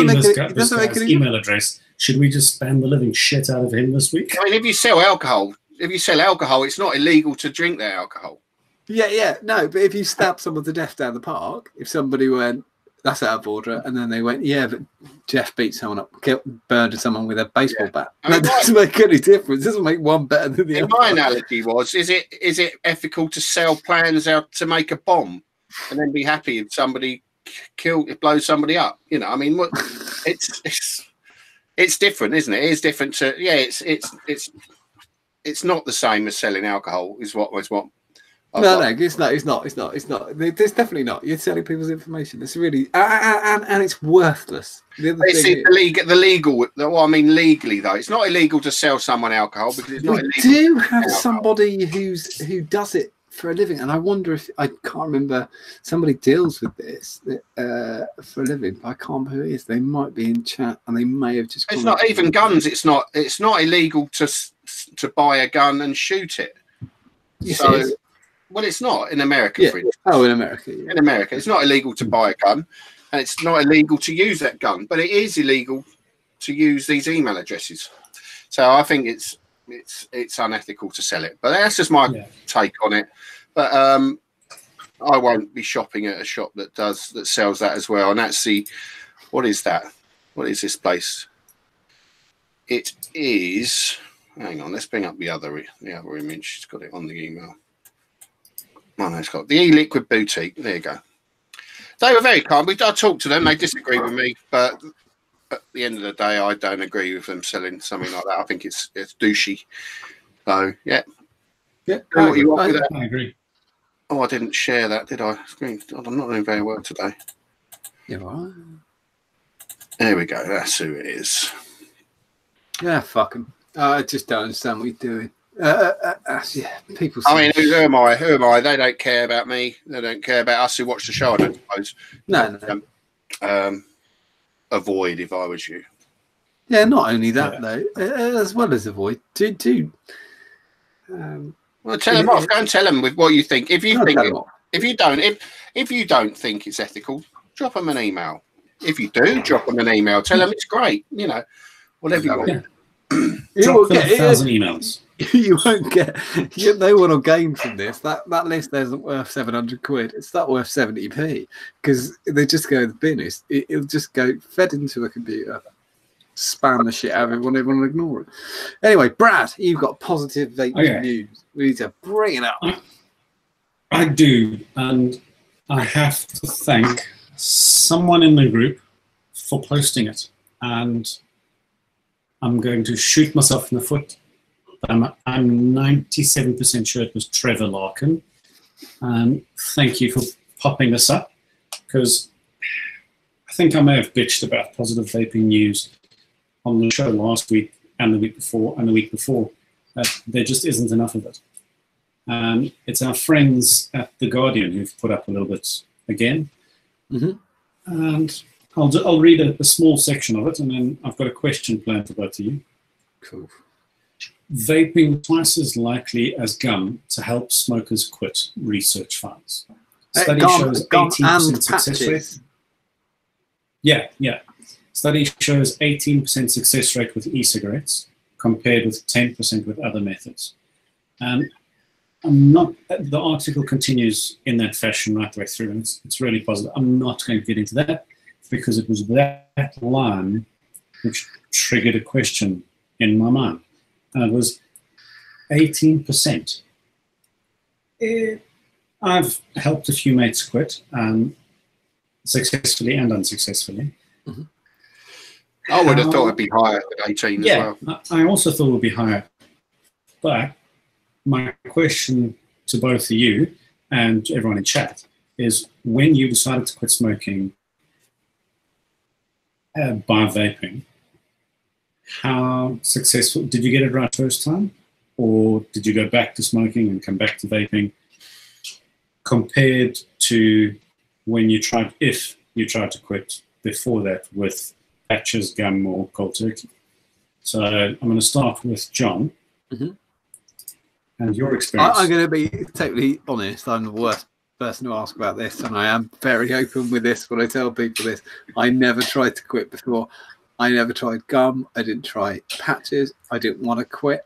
this guy's email address. Should we just spam the living shit out of him this week? I mean, if you sell alcohol, it's not illegal to drink that alcohol. Yeah, no. But if you stab someone to death down the park, if somebody went, that's out of order, and then they went, yeah, but Jeff beat someone up, burned someone with a baseball bat. I mean, that doesn't make any difference. It doesn't make one better than the other. My analogy was, is it ethical to sell plans out to make a bomb and then be happy if somebody blows somebody up? You know, I mean, it's different, isn't it? It is different to, it's not the same as selling alcohol. Is what. No, it's not. It's definitely not. You're selling people's information. It's really and it's worthless. The legal. Well, I mean, legally though, it's not illegal to sell someone alcohol because it's not illegal. We do have somebody who does it for a living. And I wonder if, I can't remember, somebody deals with this for a living. I can't remember who it is. They might be in chat, and they may have just. It's not even guns. It's not illegal to buy a gun and shoot it. Yes, so, it is. Well, it's not in America. Yeah. For instance. Oh, in America. Yeah. In America, it's not illegal to buy a gun, and it's not illegal to use that gun, but it is illegal to use these email addresses. So I think it's unethical to sell it. But that's just my take on it. But I won't be shopping at a shop that sells that as well. And that's what is that? What is this place? It is. Hang on, let's bring up the other image. It's got it on the email. Oh, no, it's got the e-liquid boutique. There you go. They were very kind. I talked to them. They disagree with me, but at the end of the day, I don't agree with them selling something like that. I think it's douchey. So yeah. I agree. Oh, I didn't share that, did I? I'm not doing very well today. Yeah, right. There we go. That's who it is. Yeah, fuck them. I just don't understand what you're doing. Yeah, people. I mean, who am I? Who am I? They don't care about me. They don't care about us who watch the show, I don't suppose. No. Avoid if I was you. Yeah, not only that though, as well as avoid. Well, tell them off. Go and tell them with what you think. If you don't think it's ethical, drop them an email. If you do, drop them an email. Tell them it's great. You know, whatever you want. Yeah. Drop them 1,000 emails. You won't get. No one will gain from this. That list isn't worth 700 quid. It's not worth 70p because they just go in the bin. It'll just go fed into a computer. Spam the shit out of everyone. Everyone will ignore it. Anyway, Brad, you've got positive vaping news. We need to bring it up. I do, and I have to thank someone in the group for posting it. And I'm going to shoot myself in the foot. I'm 97% sure it was Trevor Larkin. Thank you for popping this up, because I think I may have bitched about positive vaping news on the show last week and the week before and the week before. There just isn't enough of it. It's our friends at The Guardian who've put up a little bit again. Mm-hmm. And I'll read a small section of it, and then I've got a question planned for both of you. Cool. Vaping twice as likely as gum to help smokers quit, research finds. Study shows 18% success rate. Yeah. Study shows 18% success rate with e-cigarettes compared with 10% with other methods. The article continues in that fashion right the way through, and it's really positive. I'm not going to get into that because it was that line which triggered a question in my mind. And it was 18%. I've helped a few mates quit, successfully and unsuccessfully. Mm-hmm. I would have thought it'd be higher than 18 as well. I also thought it would be higher. But my question to both of you and everyone in chat is, when you decided to quit smoking by vaping, how successful did you get it right first time, or did you go back to smoking and come back to vaping, compared to when you tried, if you tried to quit before that with patches, gum, or cold turkey? So I'm going to start with John. Mm-hmm. And your experience. I'm going to be totally honest. I'm the worst person to ask about this, and I am very open with this when I tell people this. I never tried to quit before. I never tried gum. I didn't try patches. I didn't want to quit.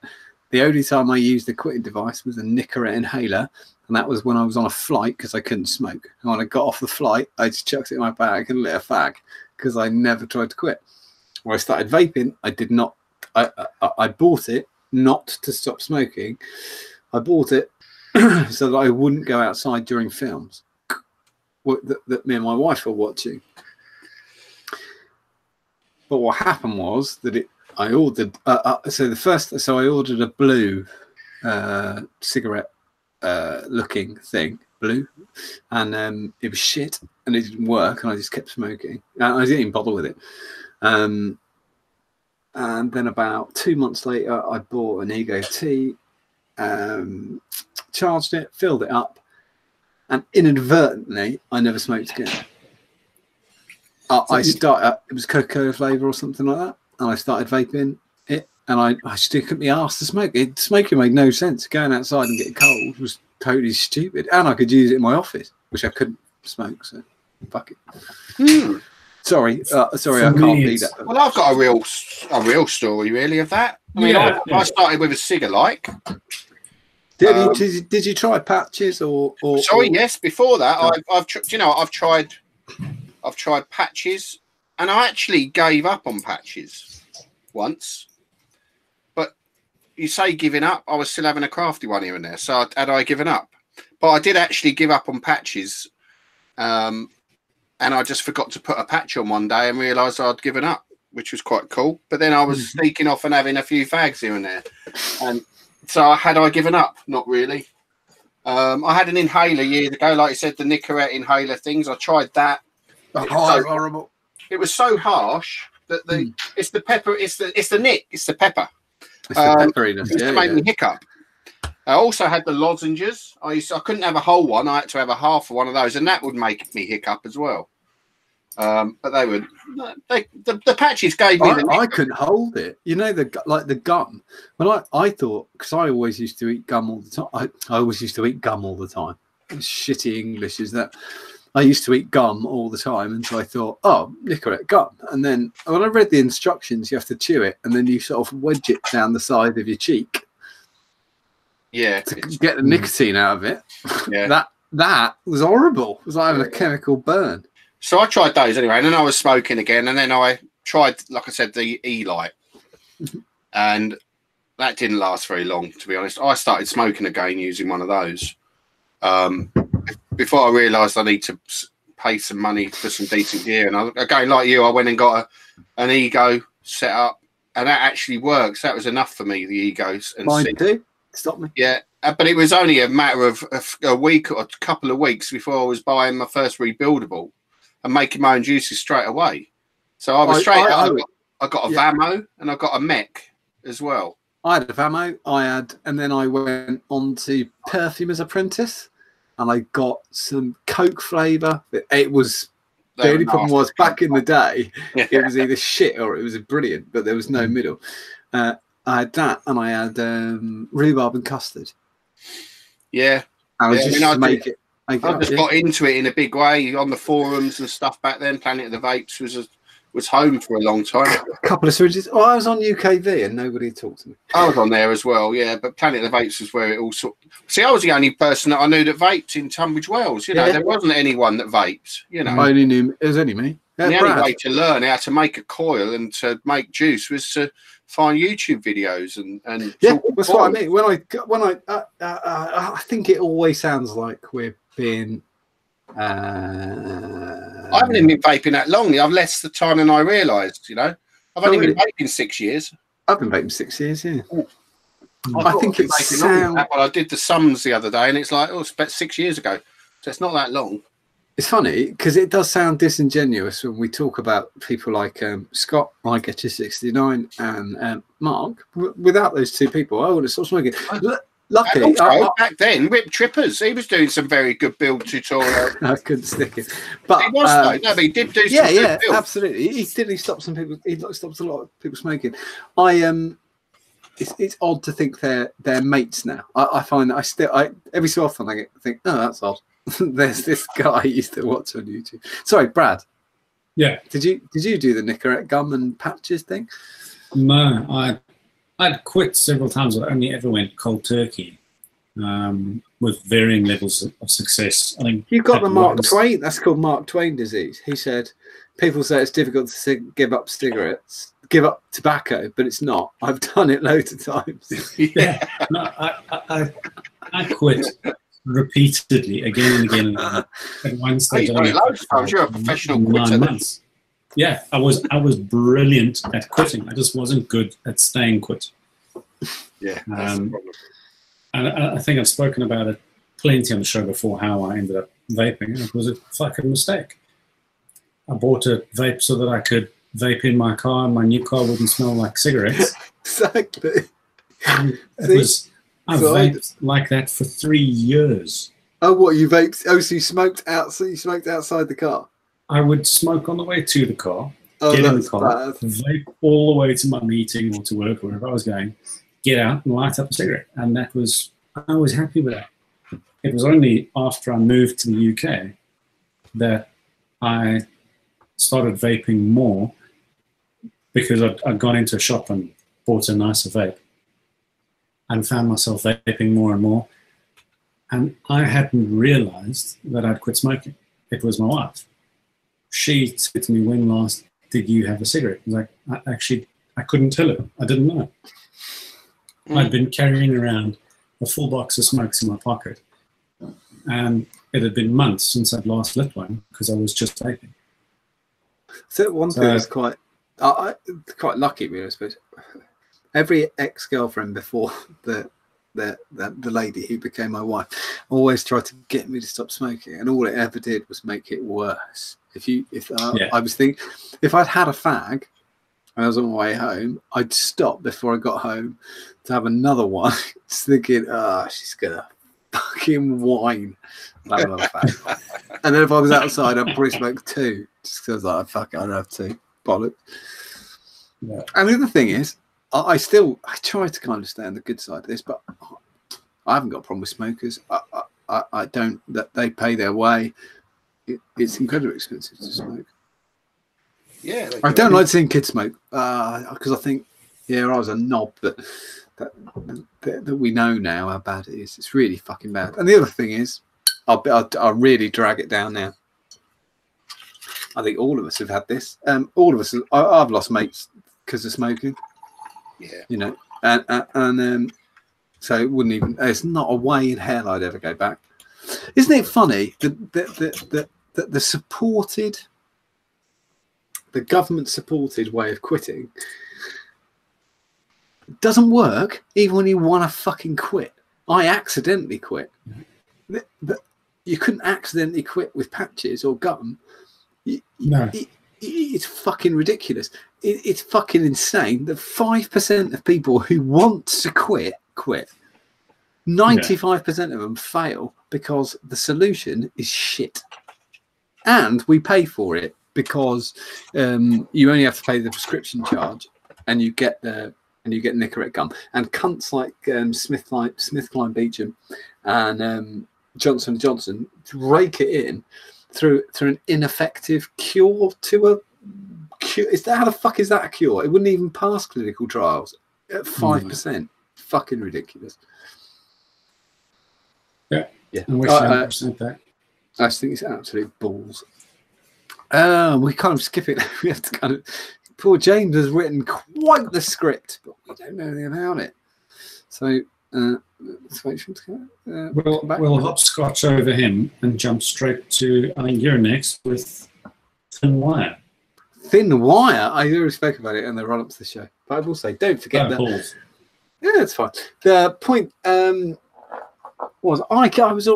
The only time I used a quitting device was a Nicorette inhaler, and that was when I was on a flight because I couldn't smoke. And when I got off the flight, I just chucked it in my bag and lit a fag because I never tried to quit. When I started vaping, I did not. I bought it not to stop smoking. I bought it so that I wouldn't go outside during films that me and my wife were watching. But what happened was that I ordered. So I ordered a blue cigarette looking thing, blue, and it was shit, and it didn't work, and I just kept smoking. I didn't even bother with it. And then about 2 months later, I bought an Ego T charged it, filled it up, and inadvertently, I never smoked again. I started, it was Coca-Cola flavour or something like that, and I started vaping it, and I still couldn't be asked to smoke. Smoking made no sense. Going outside and getting cold was totally stupid, and I could use it in my office, which I couldn't smoke, so fuck it. Sorry, I can't be that. Well, I've got a real story really of that. I mean, I started with a cig-alike. Did you try patches or? Sorry, yes. Before that, I've tried patches, and I actually gave up on patches once. But you say giving up, I was still having a crafty one here and there. So had I given up? But I did actually give up on patches, and I just forgot to put a patch on one day and realised I'd given up, which was quite cool. But then I was sneaking off and having a few fags here and there, and so had I given up? Not really. I had an inhaler years ago, like you said, the Nicorette inhaler things. I tried that. Horrible. It was so harsh that it's the pepper, it's the nick, it's the pepper. It's the pepperiness. It made me hiccup. I also had the lozenges. I couldn't have a whole one. I had to have a half of one of those, and that would make me hiccup as well. But the patches gave me. I couldn't hold it. You know, the gum. Well, I thought, because I always used to eat gum all the time. I always used to eat gum all the time. Shitty English is that. I used to eat gum all the time, and so I thought, oh, Nicorette gum. And then when I read the instructions, you have to chew it, and then you sort of wedge it down the side of your cheek. Yeah, to get the nicotine out of it. Yeah, that was horrible. It was like having a chemical burn. So I tried those anyway, and then I was smoking again, and then I tried, like I said, the E-light, and that didn't last very long, to be honest. I started smoking again using one of those. Before I realised I need to pay some money for some decent gear, and again, like you, I went and got an Ego set up, and that actually works. That was enough for me, the Egos. And mine too. Stop me. Yeah, but it was only a matter of a week or a couple of weeks before I was buying my first rebuildable and making my own juices straight away. So I was I got a Vamo and I got a Mech as well. I had a Vamo, and then I went on to Perfumer's Apprentice, and I got some Coke flavour. It was the only problem was back in the day, it was either shit or it was brilliant, but there was no middle. I had that, and I had rhubarb and custard. Yeah, I was just I just got into it in a big way on the forums and stuff back then. Planet of the Vapes was home for a long time. A couple of syringes. Oh, I was on UKV and nobody talked to me. I was on there as well, yeah. But Planet of the Vapes was where it all sort. See, I was the only person that I knew that vaped in Tunbridge Wells. You know, there wasn't anyone that vaped. You know, I only knew it was only me. And the only way to learn how to make a coil and to make juice was to find YouTube videos and yeah, that's what I mean. When I think it always sounds like we're being. I haven't even been vaping that long. I've less the time than I realised. You know, I've only been vaping 6 years. I've been vaping 6 years. Yeah. I think it's well, I did the sums the other day, and it's like, it's about 6 years ago, so it's not that long. It's funny because it does sound disingenuous when we talk about people like Scott, I Get You 69, and Mark. Without those two people, I would have stopped smoking. Luckily, back then, Rip Trippers, he was doing some very good build tutorials. I couldn't stick it, but he was but he did do some good builds. Absolutely. He stopped some people. He stopped a lot of people smoking. It's odd to think they're mates now. I find that every so often I think, oh, that's odd. There's this guy I used to watch on YouTube. Sorry, Brad. Yeah. Did you do the Nicorette gum and patches thing? No, I'd quit several times. I only ever went cold turkey, with varying levels of success. I think you got the Mark Twain. That's called Mark Twain disease. He said, people say it's difficult to give up cigarettes, give up tobacco, but it's not. I've done it loads of times. Yeah, no, I quit repeatedly, again and again and again. At one stage, you're a professional quitter. 9 months. Yeah, I was brilliant at quitting. I just wasn't good at staying quit. Yeah, that's the problem. And I think I've spoken about it plenty on the show before, how I ended up vaping. It was a fucking mistake. I bought a vape so that I could vape in my car, and my new car wouldn't smell like cigarettes. Exactly. It I've vaped like that for 3 years. Oh, what, you vaped? Oh, so you smoked outside the car? I would smoke on the way to the car, Oh, get in the that's car, bad. vape all the way to my meeting or to work or wherever I was going, get out and light up a cigarette. And I was happy with that. It was only after I moved to the UK that I started vaping more, because I'd gone into a shop and bought a nicer vape and found myself vaping more and more. And I hadn't realized that I'd quit smoking. It was my wife. She said to me, "When last did you have a cigarette?" I was like, I couldn't tell her. I didn't know. I'd been carrying around a full box of smokes in my pocket. And it had been months since I'd last lit one, because I was just vaping. So one thing is quite lucky, really, I suppose. Every ex-girlfriend before the lady who became my wife always tried to get me to stop smoking, and all it ever did was make it worse. I was thinking, if I'd had a fag and I was on my way home, I'd stop before I got home to have another one, just thinking, she's gonna fucking whine. And then if I was outside, I'd probably smoke 2, just because I was like, fuck it, I don't have 2. Bollocks. Yeah. And the other thing is, I try to kind of stay on the good side of this, but I haven't got a problem with smokers. I don't, that they pay their way. It's incredibly expensive to smoke. Yeah, I don't like seeing kids smoke, because I think, I was a knob that we know now how bad it is. It's really fucking bad. And the other thing is, I'll really drag it down now. I think all of us have had this. All of us, I've lost mates because of smoking. Yeah, and so it wouldn't even. There's not a way in hell I'd ever go back. Isn't it funny that the supported, the government supported way of quitting doesn't work even when you want to fucking quit? I accidentally quit. But you couldn't accidentally quit with patches or gum. No. It's fucking ridiculous. It's fucking insane that 5% of people who want to quit. 95% of them fail because the solution is shit, and we pay for it because you only have to pay the prescription charge, and you get Nicorette gum, and cunts like SmithKline Beecham and Johnson & Johnson rake it in through an ineffective cure to a cure. How the fuck is that a cure? It wouldn't even pass clinical trials at 5%. Fucking ridiculous. Yeah. I wish I understood that. I just think it's absolute balls. We kind of skip it. We have to kind of. Poor James has written quite the script, but we don't know anything about it. So let's wait for him to go. We'll hopscotch over him and jump straight to, I think you're next, with Thin Wire. Thin Wire? I already spoke about it in the run-up to the show. But I will say, don't forget that. Balls. Yeah, it's fine. The point was I use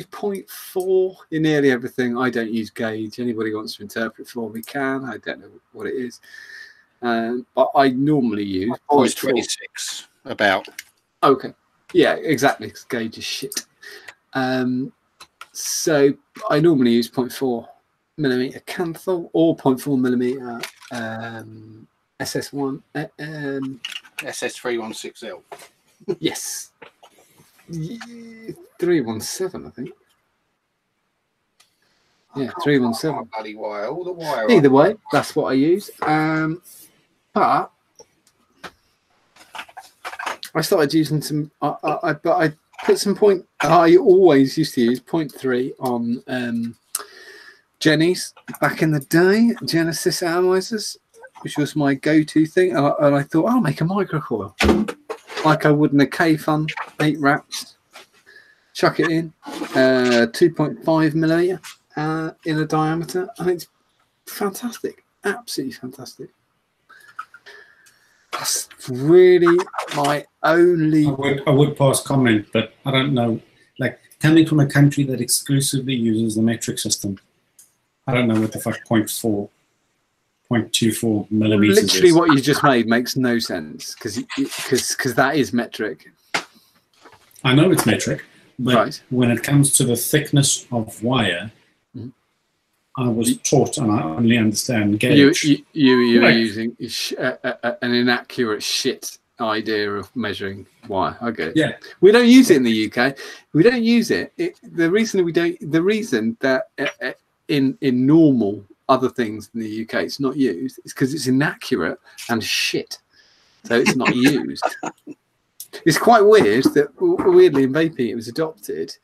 0.4 in nearly everything. I don't use gauge. Anybody wants to interpret for me can. I don't know what it is. But I normally use 26 about. Okay. Yeah, exactly. Because gauge is shit. So I normally use 0.4 millimeter Canthal or 0.4 millimeter SS1 SS316L. Yes. 317, I think. Yeah, 317. Bloody wire, all the wire. Either way, that's what I use. But I started using some. I put some point. I always used to use 0.3 on gennies back in the day, Genesis atomizers, which was my go-to thing. And I thought, I'll make a microcoil like I would in a K-Fun, 8 wraps. Chuck it in, 2.5 millimeter in a diameter, and it's fantastic, absolutely fantastic. That's really my only. I would pass comment, but I don't know. Like, coming from a country that exclusively uses the metric system, I don't know what the fuck 0.24 millimeters literally is. What you just made makes no sense because that is metric. I know it's metric, but Right. when it comes to the thickness of wire, I was taught, and I only understand gauge. You were Like- using an inaccurate shit idea of measuring wire. I get it. Yeah. We don't use it in the UK. We don't use it. The reason we don't. The reason that in normal other things in the UK it's not used is because it's inaccurate and shit. So it's not used. It's quite weird that weirdly in vaping it was adopted.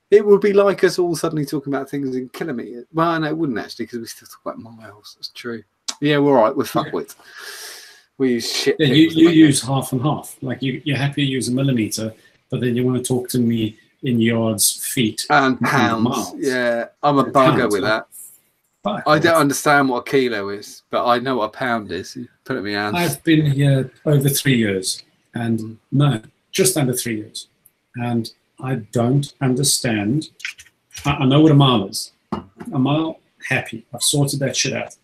It would be like us all suddenly talking about things in kilometres. Well, no, it wouldn't actually, because we still talk about miles. That's true. Yeah, we're all right. We're fuckwits. We use shit. Yeah, you use half and half. Like you're happy to use a millimeter, but then you want to talk to me in yards, feet, and pounds. miles. Yeah, I'm a bugger Pounds, with that. Fuck. I don't understand what a kilo is, but I know what a pound is. You put it in my hand. I've been here over 3 years, and no, just under 3 years, and I don't understand. I know what a mile is. A mile, happy. I've sorted that shit out.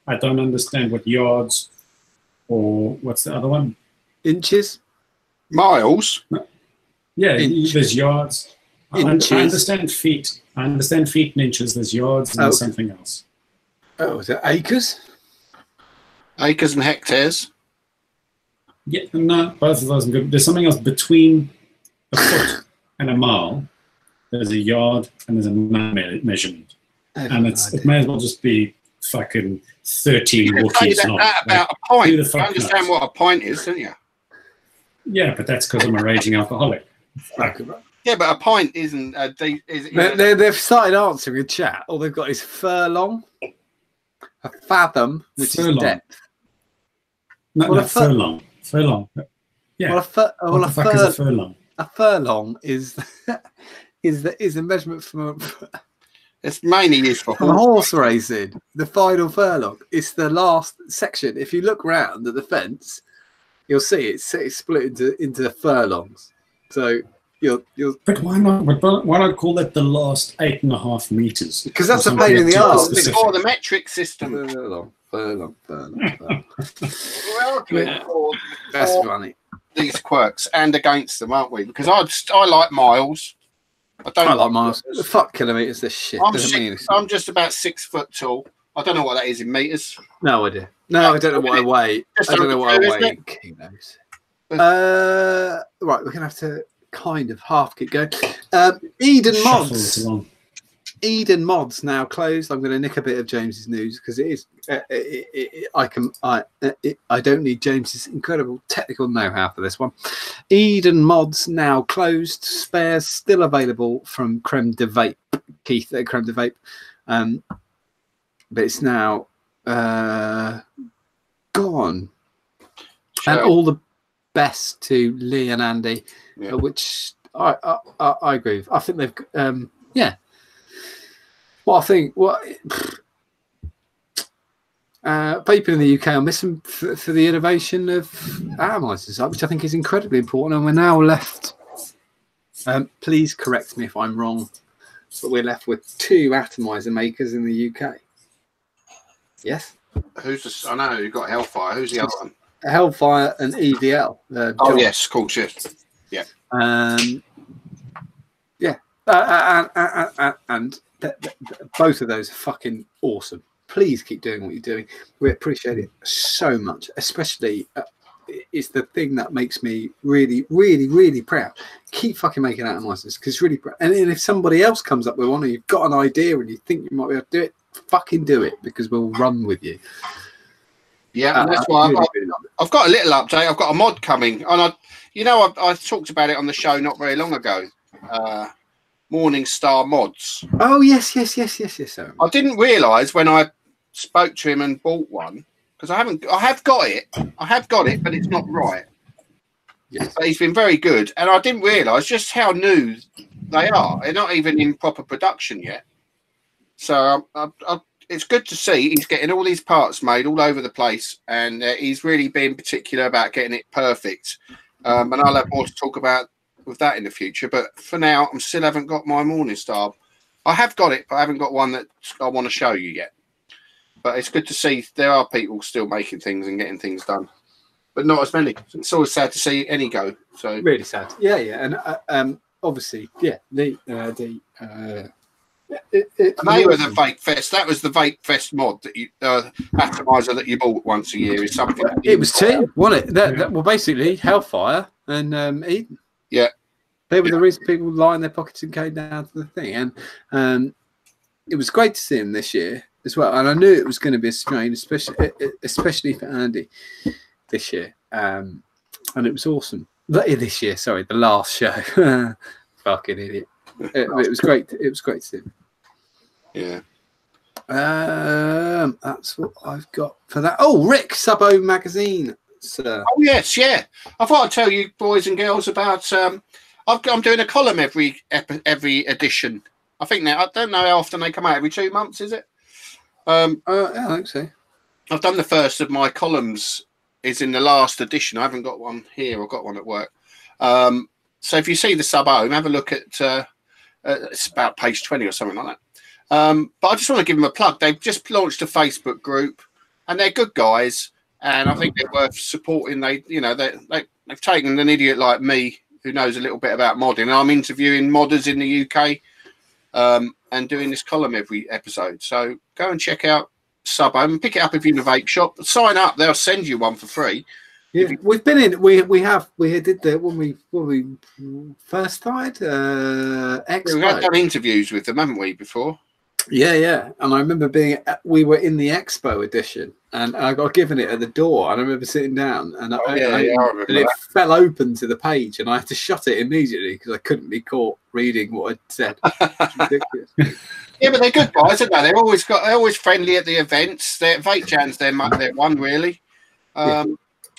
I don't understand what yards or what's the other one? Inches? Miles? Yeah, Inch. there's yards. Inches. I understand feet. I understand feet and inches. There's yards and there's something else. Oh, is it acres? Acres and hectares? Yeah, no, both of those are good. There's something else between a foot and a mile. There's a yard and there's a measurement. And it may as well just be fucking 13 You can say walkies long. that about Like, a pint. who the You fuck understand knows? what a pint is, don't you? Yeah, but that's because I'm a raging alcoholic. Yeah, but a pint isn't a They've started answering a chat. All they've got is furlong, a fathom, which Furlong. is depth. No, Well, no, a foot- furlong. Furlong. Yeah. Well, What the fuck is a furlong? a furlong is the measurement from It's mainly used for horse racing. The final furlong. It's the last section. If you look round at the fence, you'll see it's split into furlongs. So you'll But why not? Why not call that the last 8.5 meters? because that's Or a pain in the something arse. super specific. before the metric system. Furlong. We're arguing for That's funny. these quirks and against them, aren't we? Because I like miles. I don't I like miles. Fuck kilometres. This shit doesn't mean anything. I'm just about 6 foot tall. I don't know what that is in meters. No idea. No, I don't know what I weigh. Just I don't know what I over two, weigh isn't in kilos. Right, we're gonna have to kind of half keep going. Eden Shuffle it Mods. along. Eden Mods now closed. I'm going to nick a bit of James's news because it is. I don't need James's incredible technical know-how for this one. Eden Mods now closed. Spares still available from Creme de Vape, Keith at Creme de Vape, but it's now gone. And all the best to Lee and Andy, Yeah. which I agree with. I think they've yeah. Well, I think vaping in the UK are missing for the innovation of atomizers, which I think is incredibly important. And we're now left. Please correct me if I'm wrong, but we're left with 2 atomizer makers in the UK. Yes. Who's the? I know you've got Hellfire. Who's the other one? Hellfire and EDL. Oh John. yes, cool shit. Yeah. And both of those are fucking awesome. Please keep doing what you're doing. We appreciate it so much. Especially, it's the thing that makes me really, really, really proud. Keep fucking making atomizers because it's really proud. And if somebody else comes up with one, or you've got an idea and you think you might be able to do it, fucking do it because we'll run with you. Yeah, and that's why really, I've got a little update. I've got a mod coming, and I talked about it on the show not very long ago. Morningstar mods. Oh yes. Sir. I didn't realise when I spoke to him and bought one because I have got it, but it's not right. Yes. But he's been very good, and I didn't realise just how new they are. They're not even in proper production yet. So it's good to see he's getting all these parts made all over the place, and he's really being particular about getting it perfect. And I'll have more to talk about with that in the future. But for now, I still haven't got my Morningstar. I have got it, but I haven't got one that I want to show you yet. But it's good to see there are people still making things and getting things done. but not as many. It's always sad to see any go. So really sad. Yeah, and obviously, yeah, and they were the Vape Fest. That was the Vape Fest mod that you atomizer that you bought once a year. Is something. It was two, wasn't it? That well, basically Hellfire and Eden. Yeah, they were the reason people line their pockets and came down to the thing, and it was great to see him this year as well. And I knew it was going to be a strain, especially for Andy this year. And it was awesome. This year, sorry, the last show. Fucking idiot. It was great. It was great to see him. Yeah. That's what I've got for that. Oh, Rick, Subbo Magazine, sir. Oh yes, yeah. I thought I'd tell you, boys and girls, about. I'm doing a column every edition. I think now, I don't know how often they come out. Every 2 months, is it? Yeah, I think so. I've done the first of my columns. Is in the last edition. I haven't got one here. I've got one at work. So if you see the sub home, have a look at. It's about page 20 or something like that. But I just want to give them a plug. They've just launched a Facebook group, and they're good guys, and I think they're worth supporting. They've taken an idiot like me who knows a little bit about modding. And I'm interviewing modders in the UK, and doing this column every episode. So go and check out Sub Home. Pick it up if you're in a vape shop. Sign up; they'll send you one for free. Yeah, we've been in. We did the when we first started. Expo. We've had done interviews with them, haven't we, before? Yeah. And I remember we were in the Expo edition, and I got given it at the door. And I remember sitting down, and it fell open to the page, and I had to shut it immediately because I couldn't be caught reading what I'd said. Ridiculous. Yeah, but they're good guys, aren't they? They're always friendly at the events. They're Vape Jan's their one really.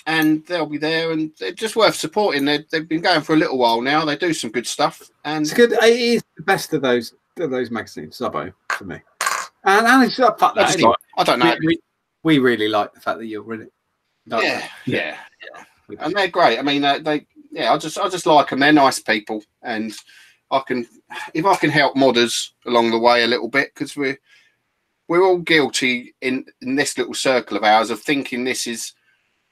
And they'll be there, and they're just worth supporting. They've been going for a little while now. They do some good stuff, and it's good. It is the best of those magazines, Subbo, for me. And it's fuck that. Anyway. I don't know. We really like the fact that you're in it. Yeah. And they're great. I mean, I just like them. They're nice people, and if I can help modders along the way a little bit, because we're all guilty in this little circle of ours of thinking this is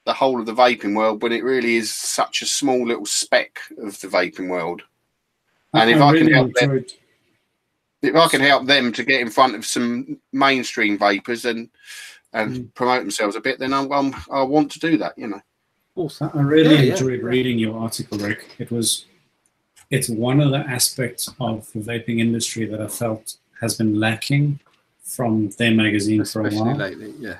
the whole of the vaping world, when it really is such a small little speck of the vaping world. And if I can help them to get in front of some mainstream vapors and promote themselves a bit, then I want to do that, you know. Also, I really enjoyed reading your article, Rick. It's one of the aspects of the vaping industry that I felt has been lacking from their magazine for a while. Lately, yeah.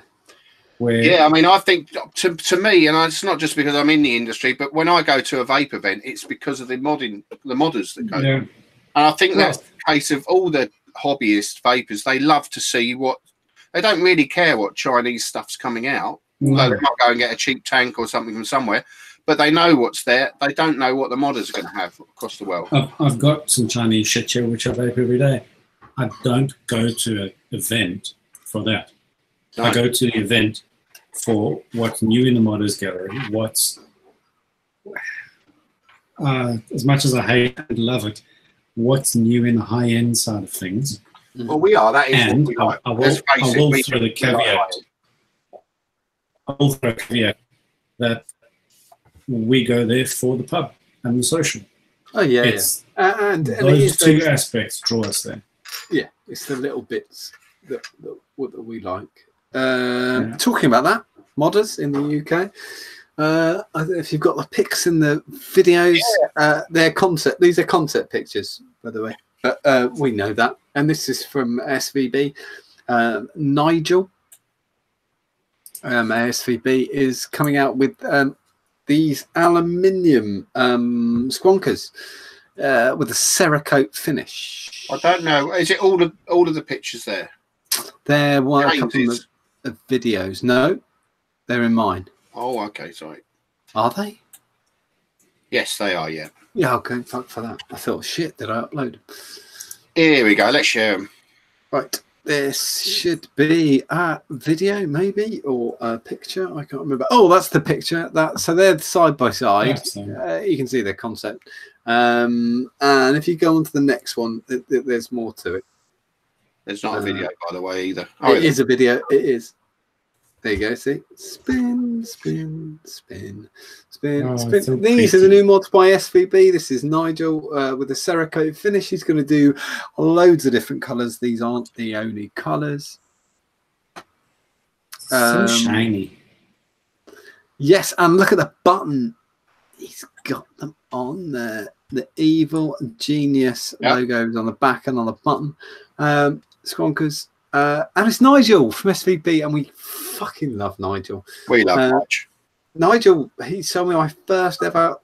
I mean, I think to me, and it's not just because I'm in the industry, but when I go to a vape event, it's because of the modders that go. Yeah. And I think that's the case of all the hobbyist vapors. They love to see they don't really care what Chinese stuff's coming out. No. Although they might go and get a cheap tank or something from somewhere, but they know what's there. They don't know what the modders are going to have across the world. I've got some Chinese shit here, which I vape every day. I don't go to an event for that. No. I go to the event for what's new in the modders gallery, as much as I hate and love it, what's new in the high-end side of things. Well, we are. That is and what we like. I will throw the caveat. I will throw a caveat that we go there for the pub and the social. Oh, yeah. And those two aspects draw us there. Yeah, it's the little bits that we like. Talking about that, modders in the UK. If you've got the pics in the videos, they're concept. These are concept pictures, by the way. But we know that, and this is from SVB. Nigel, SVB is coming out with these aluminium squonkers with a Cerakote finish. I don't know. Is it all of the pictures there? There were a couple of videos. No, they're in mine. Oh, okay, sorry. Are they? Yes, they are, yeah. Yeah, okay, fuck for that. I thought, shit, did I upload them? Here we go, let's share them. Right, this should be a video, maybe, or a picture. I can't remember. Oh, that's the picture. So they're side by side. You can see their concept. And if you go on to the next one, there's more to it. There's not a video, by the way, either. It is a video. It is. There you go. See, spin, spin, spin, spin, Oh, spin. so These are the pretty. new mods by SVB. This is Nigel with a Cerakote finish. He's going to do loads of different colours. These aren't the only colours. So shiny. Yes, and look at the button. He's got them on there. The evil genius logos on the back and on the button. Squonkers. And it's Nigel from SVB, and we fucking love Nigel. We love Nigel. Nigel, he sold me my first ever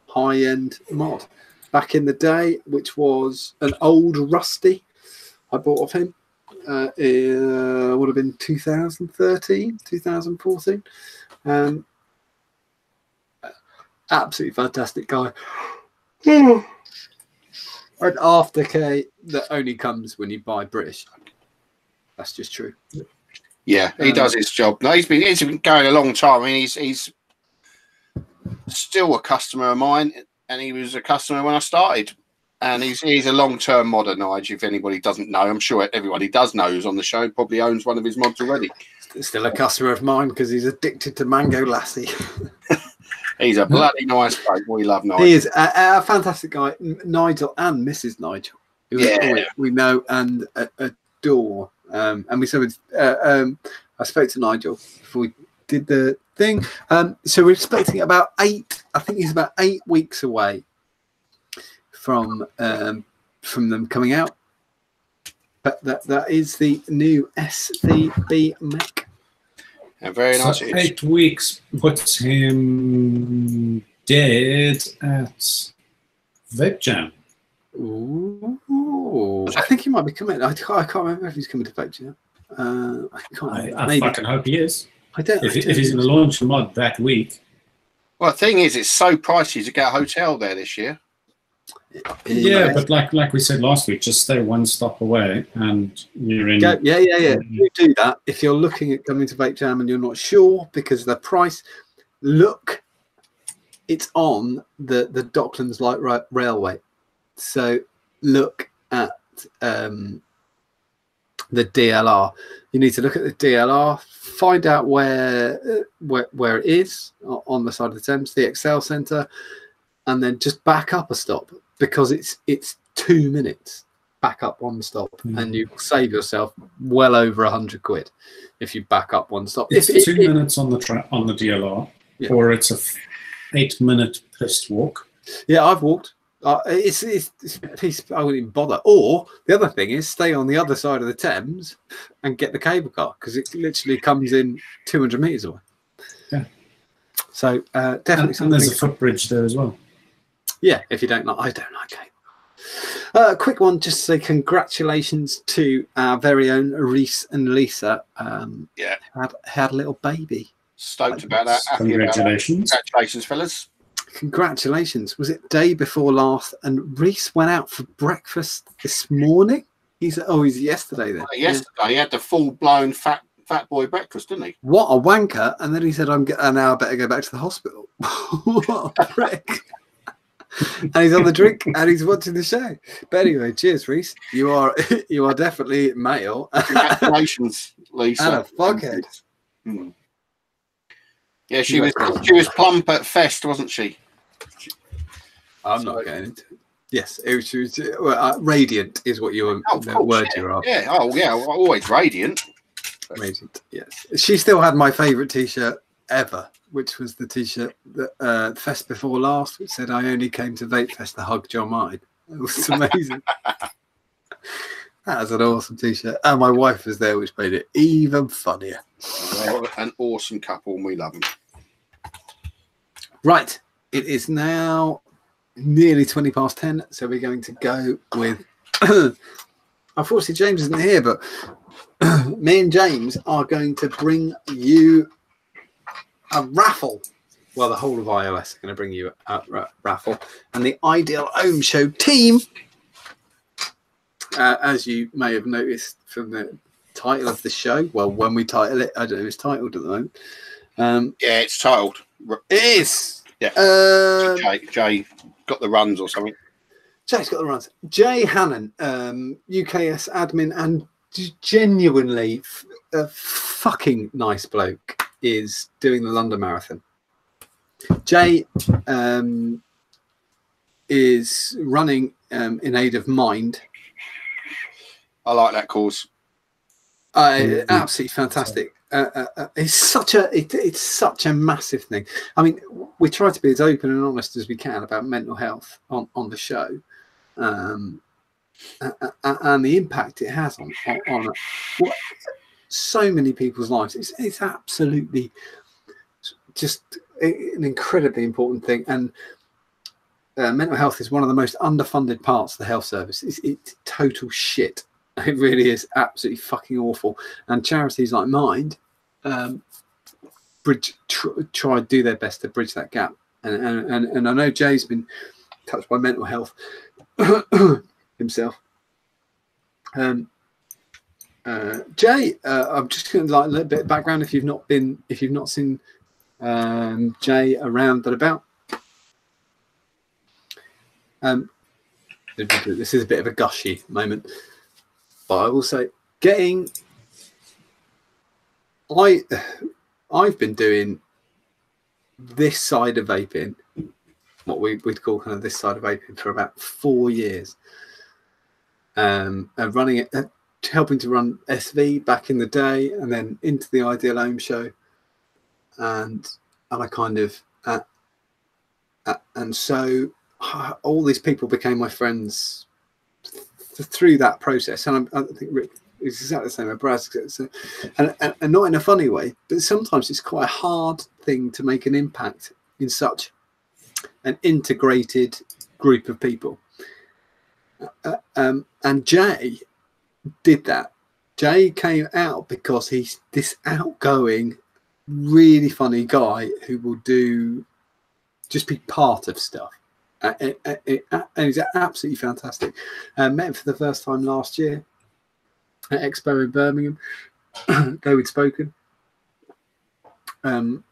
high-end mod back in the day, which was an old Rusty I bought off him. It would have been 2013, 2014. Absolutely fantastic guy. An aftercare that only comes when you buy British. That's just true. Yeah, he does his job. No, he's been going a long time. I mean, he's still a customer of mine, and he was a customer when I started. And he's a long-term modder, Nigel. If anybody doesn't know, I'm sure everybody does know who's on the show. Probably owns one of his mods already. Still a customer of mine because he's addicted to Mango Lassie. He's a bloody nice bloke. We love Nigel. He is a fantastic guy. Nigel and Mrs. Nigel, who we know and adore. And we said, I spoke to Nigel before we did the thing. So we're expecting about 8. I think he's about 8 weeks away from them coming out. But that is the new SVB mech. And very nice. So 8 weeks puts him dead at Vape Jam. Ooh, I think he might be coming. I can't remember if he's coming to Vape Jam. I fucking hope he is. I don't. If he's going to launch a mod that week. Well, the thing is, it's so pricey to get a hotel there this year. Yeah, but like we said last week, just stay one stop away and you're in. Yeah. You do that if you're looking at coming to Vape Jam and you're not sure because of the price. Look, it's on the Docklands Light Railway. So look at the DLR. You need to look at the DLR, find out where it is on the side of the Thames, the Excel Centre, and then just back up a stop because it's 2 minutes back up one stop, and you save yourself well over £100 if you back up one stop. It's 2 minutes on the DLR, or it's a 8-minute pissed walk. Yeah, I've walked. It's a piece. I wouldn't even bother. Or the other thing is stay on the other side of the Thames and get the cable car because it literally comes in 200 meters away. Yeah. So definitely. And there's a footbridge there as well. Yeah, if you don't like, I don't like cable. Quick one, just to say congratulations to our very own Reese and Lisa. Had a little baby. Stoked about that. Congratulations. Congratulations, fellas. Congratulations. Was it day before last? And Reese went out for breakfast this morning. He's yesterday then. Yesterday, he had the full-blown fat boy breakfast, didn't he? What a wanker. And then he said, now I better go back to the hospital. What a prick. And he's on the drink and he's watching the show. But anyway, cheers, Reese. You are definitely male. Congratulations, Lisa. And a fuckhead. Yeah, she was plump at Fest, wasn't she? I'm not getting into it. Yes, she was radiant is what you word you're after. Yeah, always radiant. Radiant, yes. She still had my favourite T-shirt ever, which was the T-shirt that Fest before last, which said, "I only came to Vape Fest to hug John Martin." It was amazing. That was an awesome T-shirt. And my wife was there, which made it even funnier. Well, an awesome couple, and we love them. Right. It is now nearly 10:20, so we're going to go with... Unfortunately, James isn't here, but me and James are going to bring you a raffle. Well, the whole of iOS are going to bring you a raffle. And the Ideal Home Show team... as you may have noticed from the title of the show, well, when we title it, I don't know, it's titled at the moment. Yeah, it's titled. It is. Yeah. Jay got the runs or something. Jay's got the runs. Jay Hannon, UKS admin and genuinely a fucking nice bloke is doing the London Marathon. Jay is running in aid of Mind. I like that cause. Absolutely fantastic. It's such a massive thing. I mean, we try to be as open and honest as we can about mental health on the show, and the impact it has on so many people's lives. It's absolutely just an incredibly important thing. And mental health is one of the most underfunded parts of the health service. It's total shit. It really is absolutely fucking awful. And charities like Mind try to do their best to bridge that gap. And I know Jay's been touched by mental health himself. Jay, I'm just going to like a little bit of background if you've not seen Jay around and about. This is a bit of a gushy moment, but I will say, I've been doing this side of vaping, what we'd call kind of this side of vaping, for about 4 years. And running it, helping to run SV back in the day, and then into the Ideal Home show, and I kind of and so all these people became my friends through that process. And I think Rick is exactly the same with Braz, and not in a funny way, but sometimes it's quite a hard thing to make an impact in such an integrated group of people. And Jay did that. Jay came out because he's this outgoing, really funny guy who will just be part of stuff. And he's absolutely fantastic. Met him for the first time last year at Expo in Birmingham. Though we'd spoken. And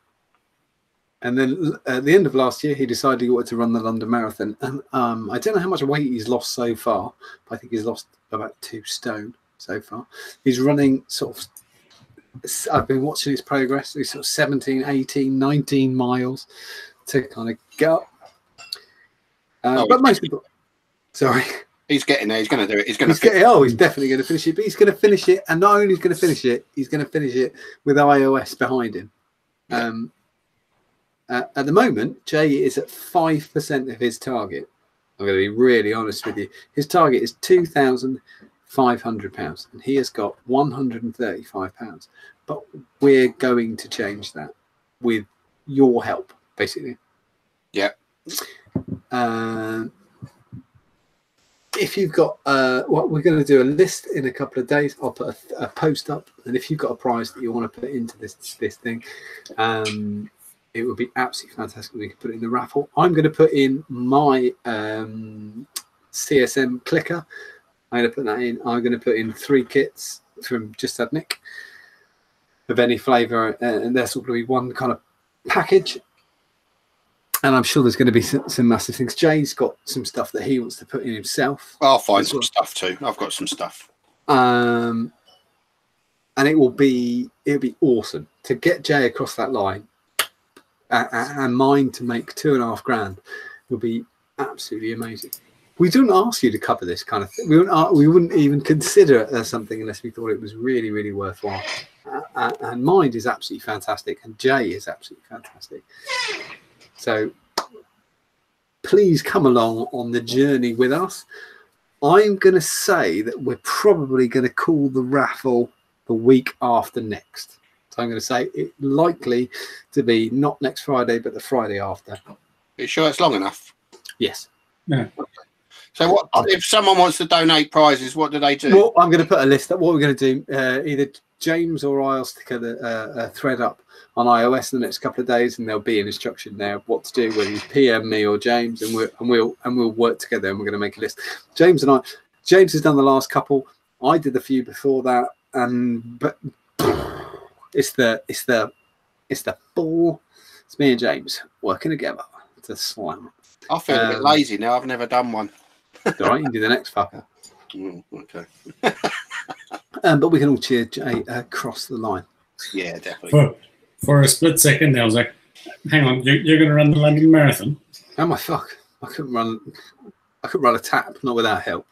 then at the end of last year, he decided he wanted to run the London Marathon. And I don't know how much weight he's lost so far, but I think he's lost about 2 stone so far. He's running sort of, I've been watching his progress. He's sort of 17, 18, 19 miles to kind of get up. But most people, sorry. He's getting there. He's going to do it. He's definitely going to finish it. But he's going to finish it. And not only is he going to finish it, he's going to finish it with iOS behind him. At the moment, Jay is at 5% of his target. I'm going to be really honest with you. His target is £2,500, and he has got £135. But we're going to change that with your help, basically. Yeah. If you've got what we're going to do a list in a couple of days. I'll put a post up, and if you've got a prize that you want to put into this thing, it would be absolutely fantastic. We could put it in the raffle. I'm going to put in my CSM clicker. I'm going to put that in. I'm going to put in 3 kits from Just Had Nick of any flavour, and there's going to be one kind of package. And I'm sure there's going to be some massive things. Jay's got some stuff that he wants to put in himself. I'll find some stuff too. I've got some stuff. And it'll be awesome to get Jay across that line, and mine to make $2,500 will be absolutely amazing. We don't ask you to cover this kind of thing. We wouldn't even consider it as something unless we thought it was really, really worthwhile. And mine is absolutely fantastic, and Jay is absolutely fantastic. So please come along on the journey with us. I'm going to say that we're probably going to call the raffle the week after next. So I'm going to say it's likely to be not next Friday, but the Friday after. Are you sure it's long enough? Yes. Yeah. So what if someone wants to donate prizes? What do they do? Well, I'm going to put a list up. What we're going to do, either James or I'll stick a thread up on iOS in the next couple of days, and there'll be an instruction there of what to do, whether you PM me or James, and we'll work together, and we're going to make a list. James has done the last couple. I did a few before that, but it's the ball. It's me and James working together to slam. I feel a bit lazy now. I've never done one. All right, you can do the next fucker. Okay. But we can all cheer Jay across the line. Yeah, definitely. For a split second, I was like, hang on, you're going to run the London Marathon? Oh my fuck! I couldn't run a tap, not without help.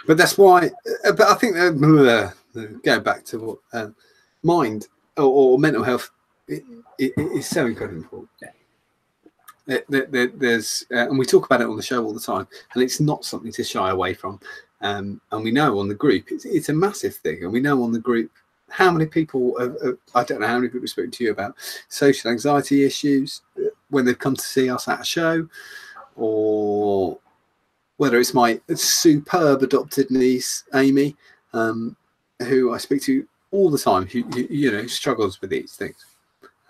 But that's why. But I think going back to what mind or mental health is so incredibly important. There's and we talk about it on the show all the time, and it's not something to shy away from. And we know on the group it's a massive thing, and we know on the group how many people I don't know how many people have spoken to you about social anxiety issues when they've come to see us at a show, or whether it's my superb adopted niece Amy, who I speak to all the time, who struggles with these things,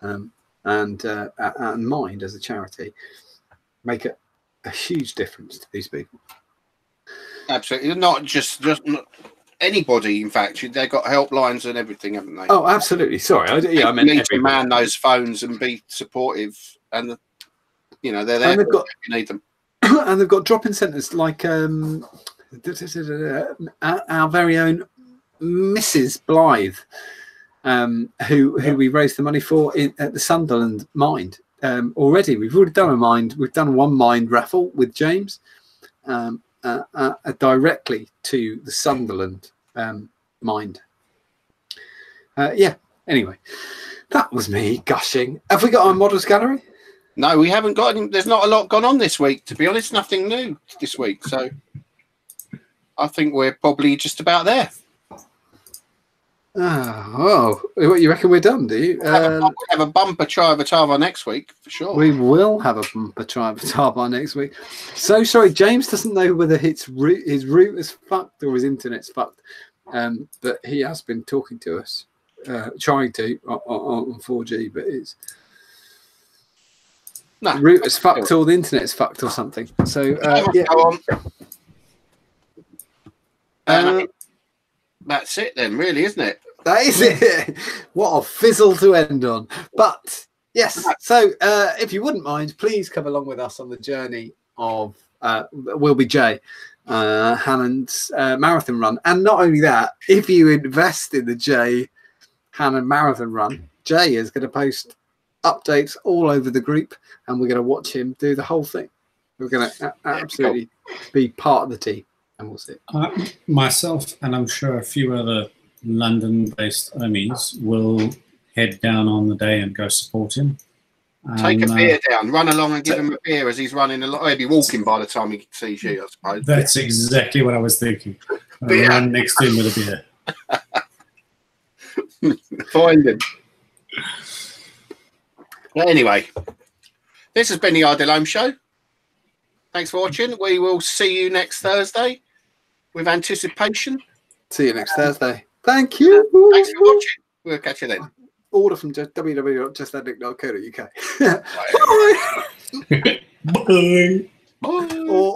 and Mind as a charity make a huge difference to these people. Absolutely, not just anybody. In fact, they've got helplines and everything, haven't they? Oh, absolutely. Sorry, I meant need to man those phones and be supportive, and they're there if you need them. And they've got drop-in centres like our very own Mrs. Blythe, who we raised the money for at the Sunderland Mind. Already, we've already done a Mind. We've done one Mind raffle with James. Directly to the Sunderland Mind. Anyway, that was me gushing. Have we got our models gallery? No, we haven't got any. There's not a lot gone on this week, to be honest. Nothing new this week, so I think we're probably just about there. Oh, what you reckon we're done? Do you? We'll have a bumper try of a Tava next week for sure. We will have a bumper try of a Tava next week. So sorry, James doesn't know whether his route is fucked or his internet's fucked. But he has been talking to us, trying to on 4G, but it's the route is fucked or the internet's fucked or something. So yeah. Go on. That's it then, really, isn't it? That is it. What a fizzle to end on. But yes, so if you wouldn't mind, please come along with us on the journey of will be Jay Hannon's marathon run. And not only that, if you invest in the Jay Hannon marathon run, Jay is going to post updates all over the group, and we're going to watch him do the whole thing. We're going to absolutely be part of the team, and we'll see. Myself, and I'm sure a few other London-based homies will head down on the day and go support him. Take a beer down, run along and give him a beer as he's running along. He'll be walking by the time he sees you, I suppose. That's exactly what I was thinking. Run next to him with a beer. Find him. Well, anyway, this has been the RDLOM Show. Thanks for watching. We will see you next Thursday with anticipation. See you next Thursday. Thank you. Thanks for watching. We'll catch you then. Order from www.justaddict.co.uk. Bye. Bye. Or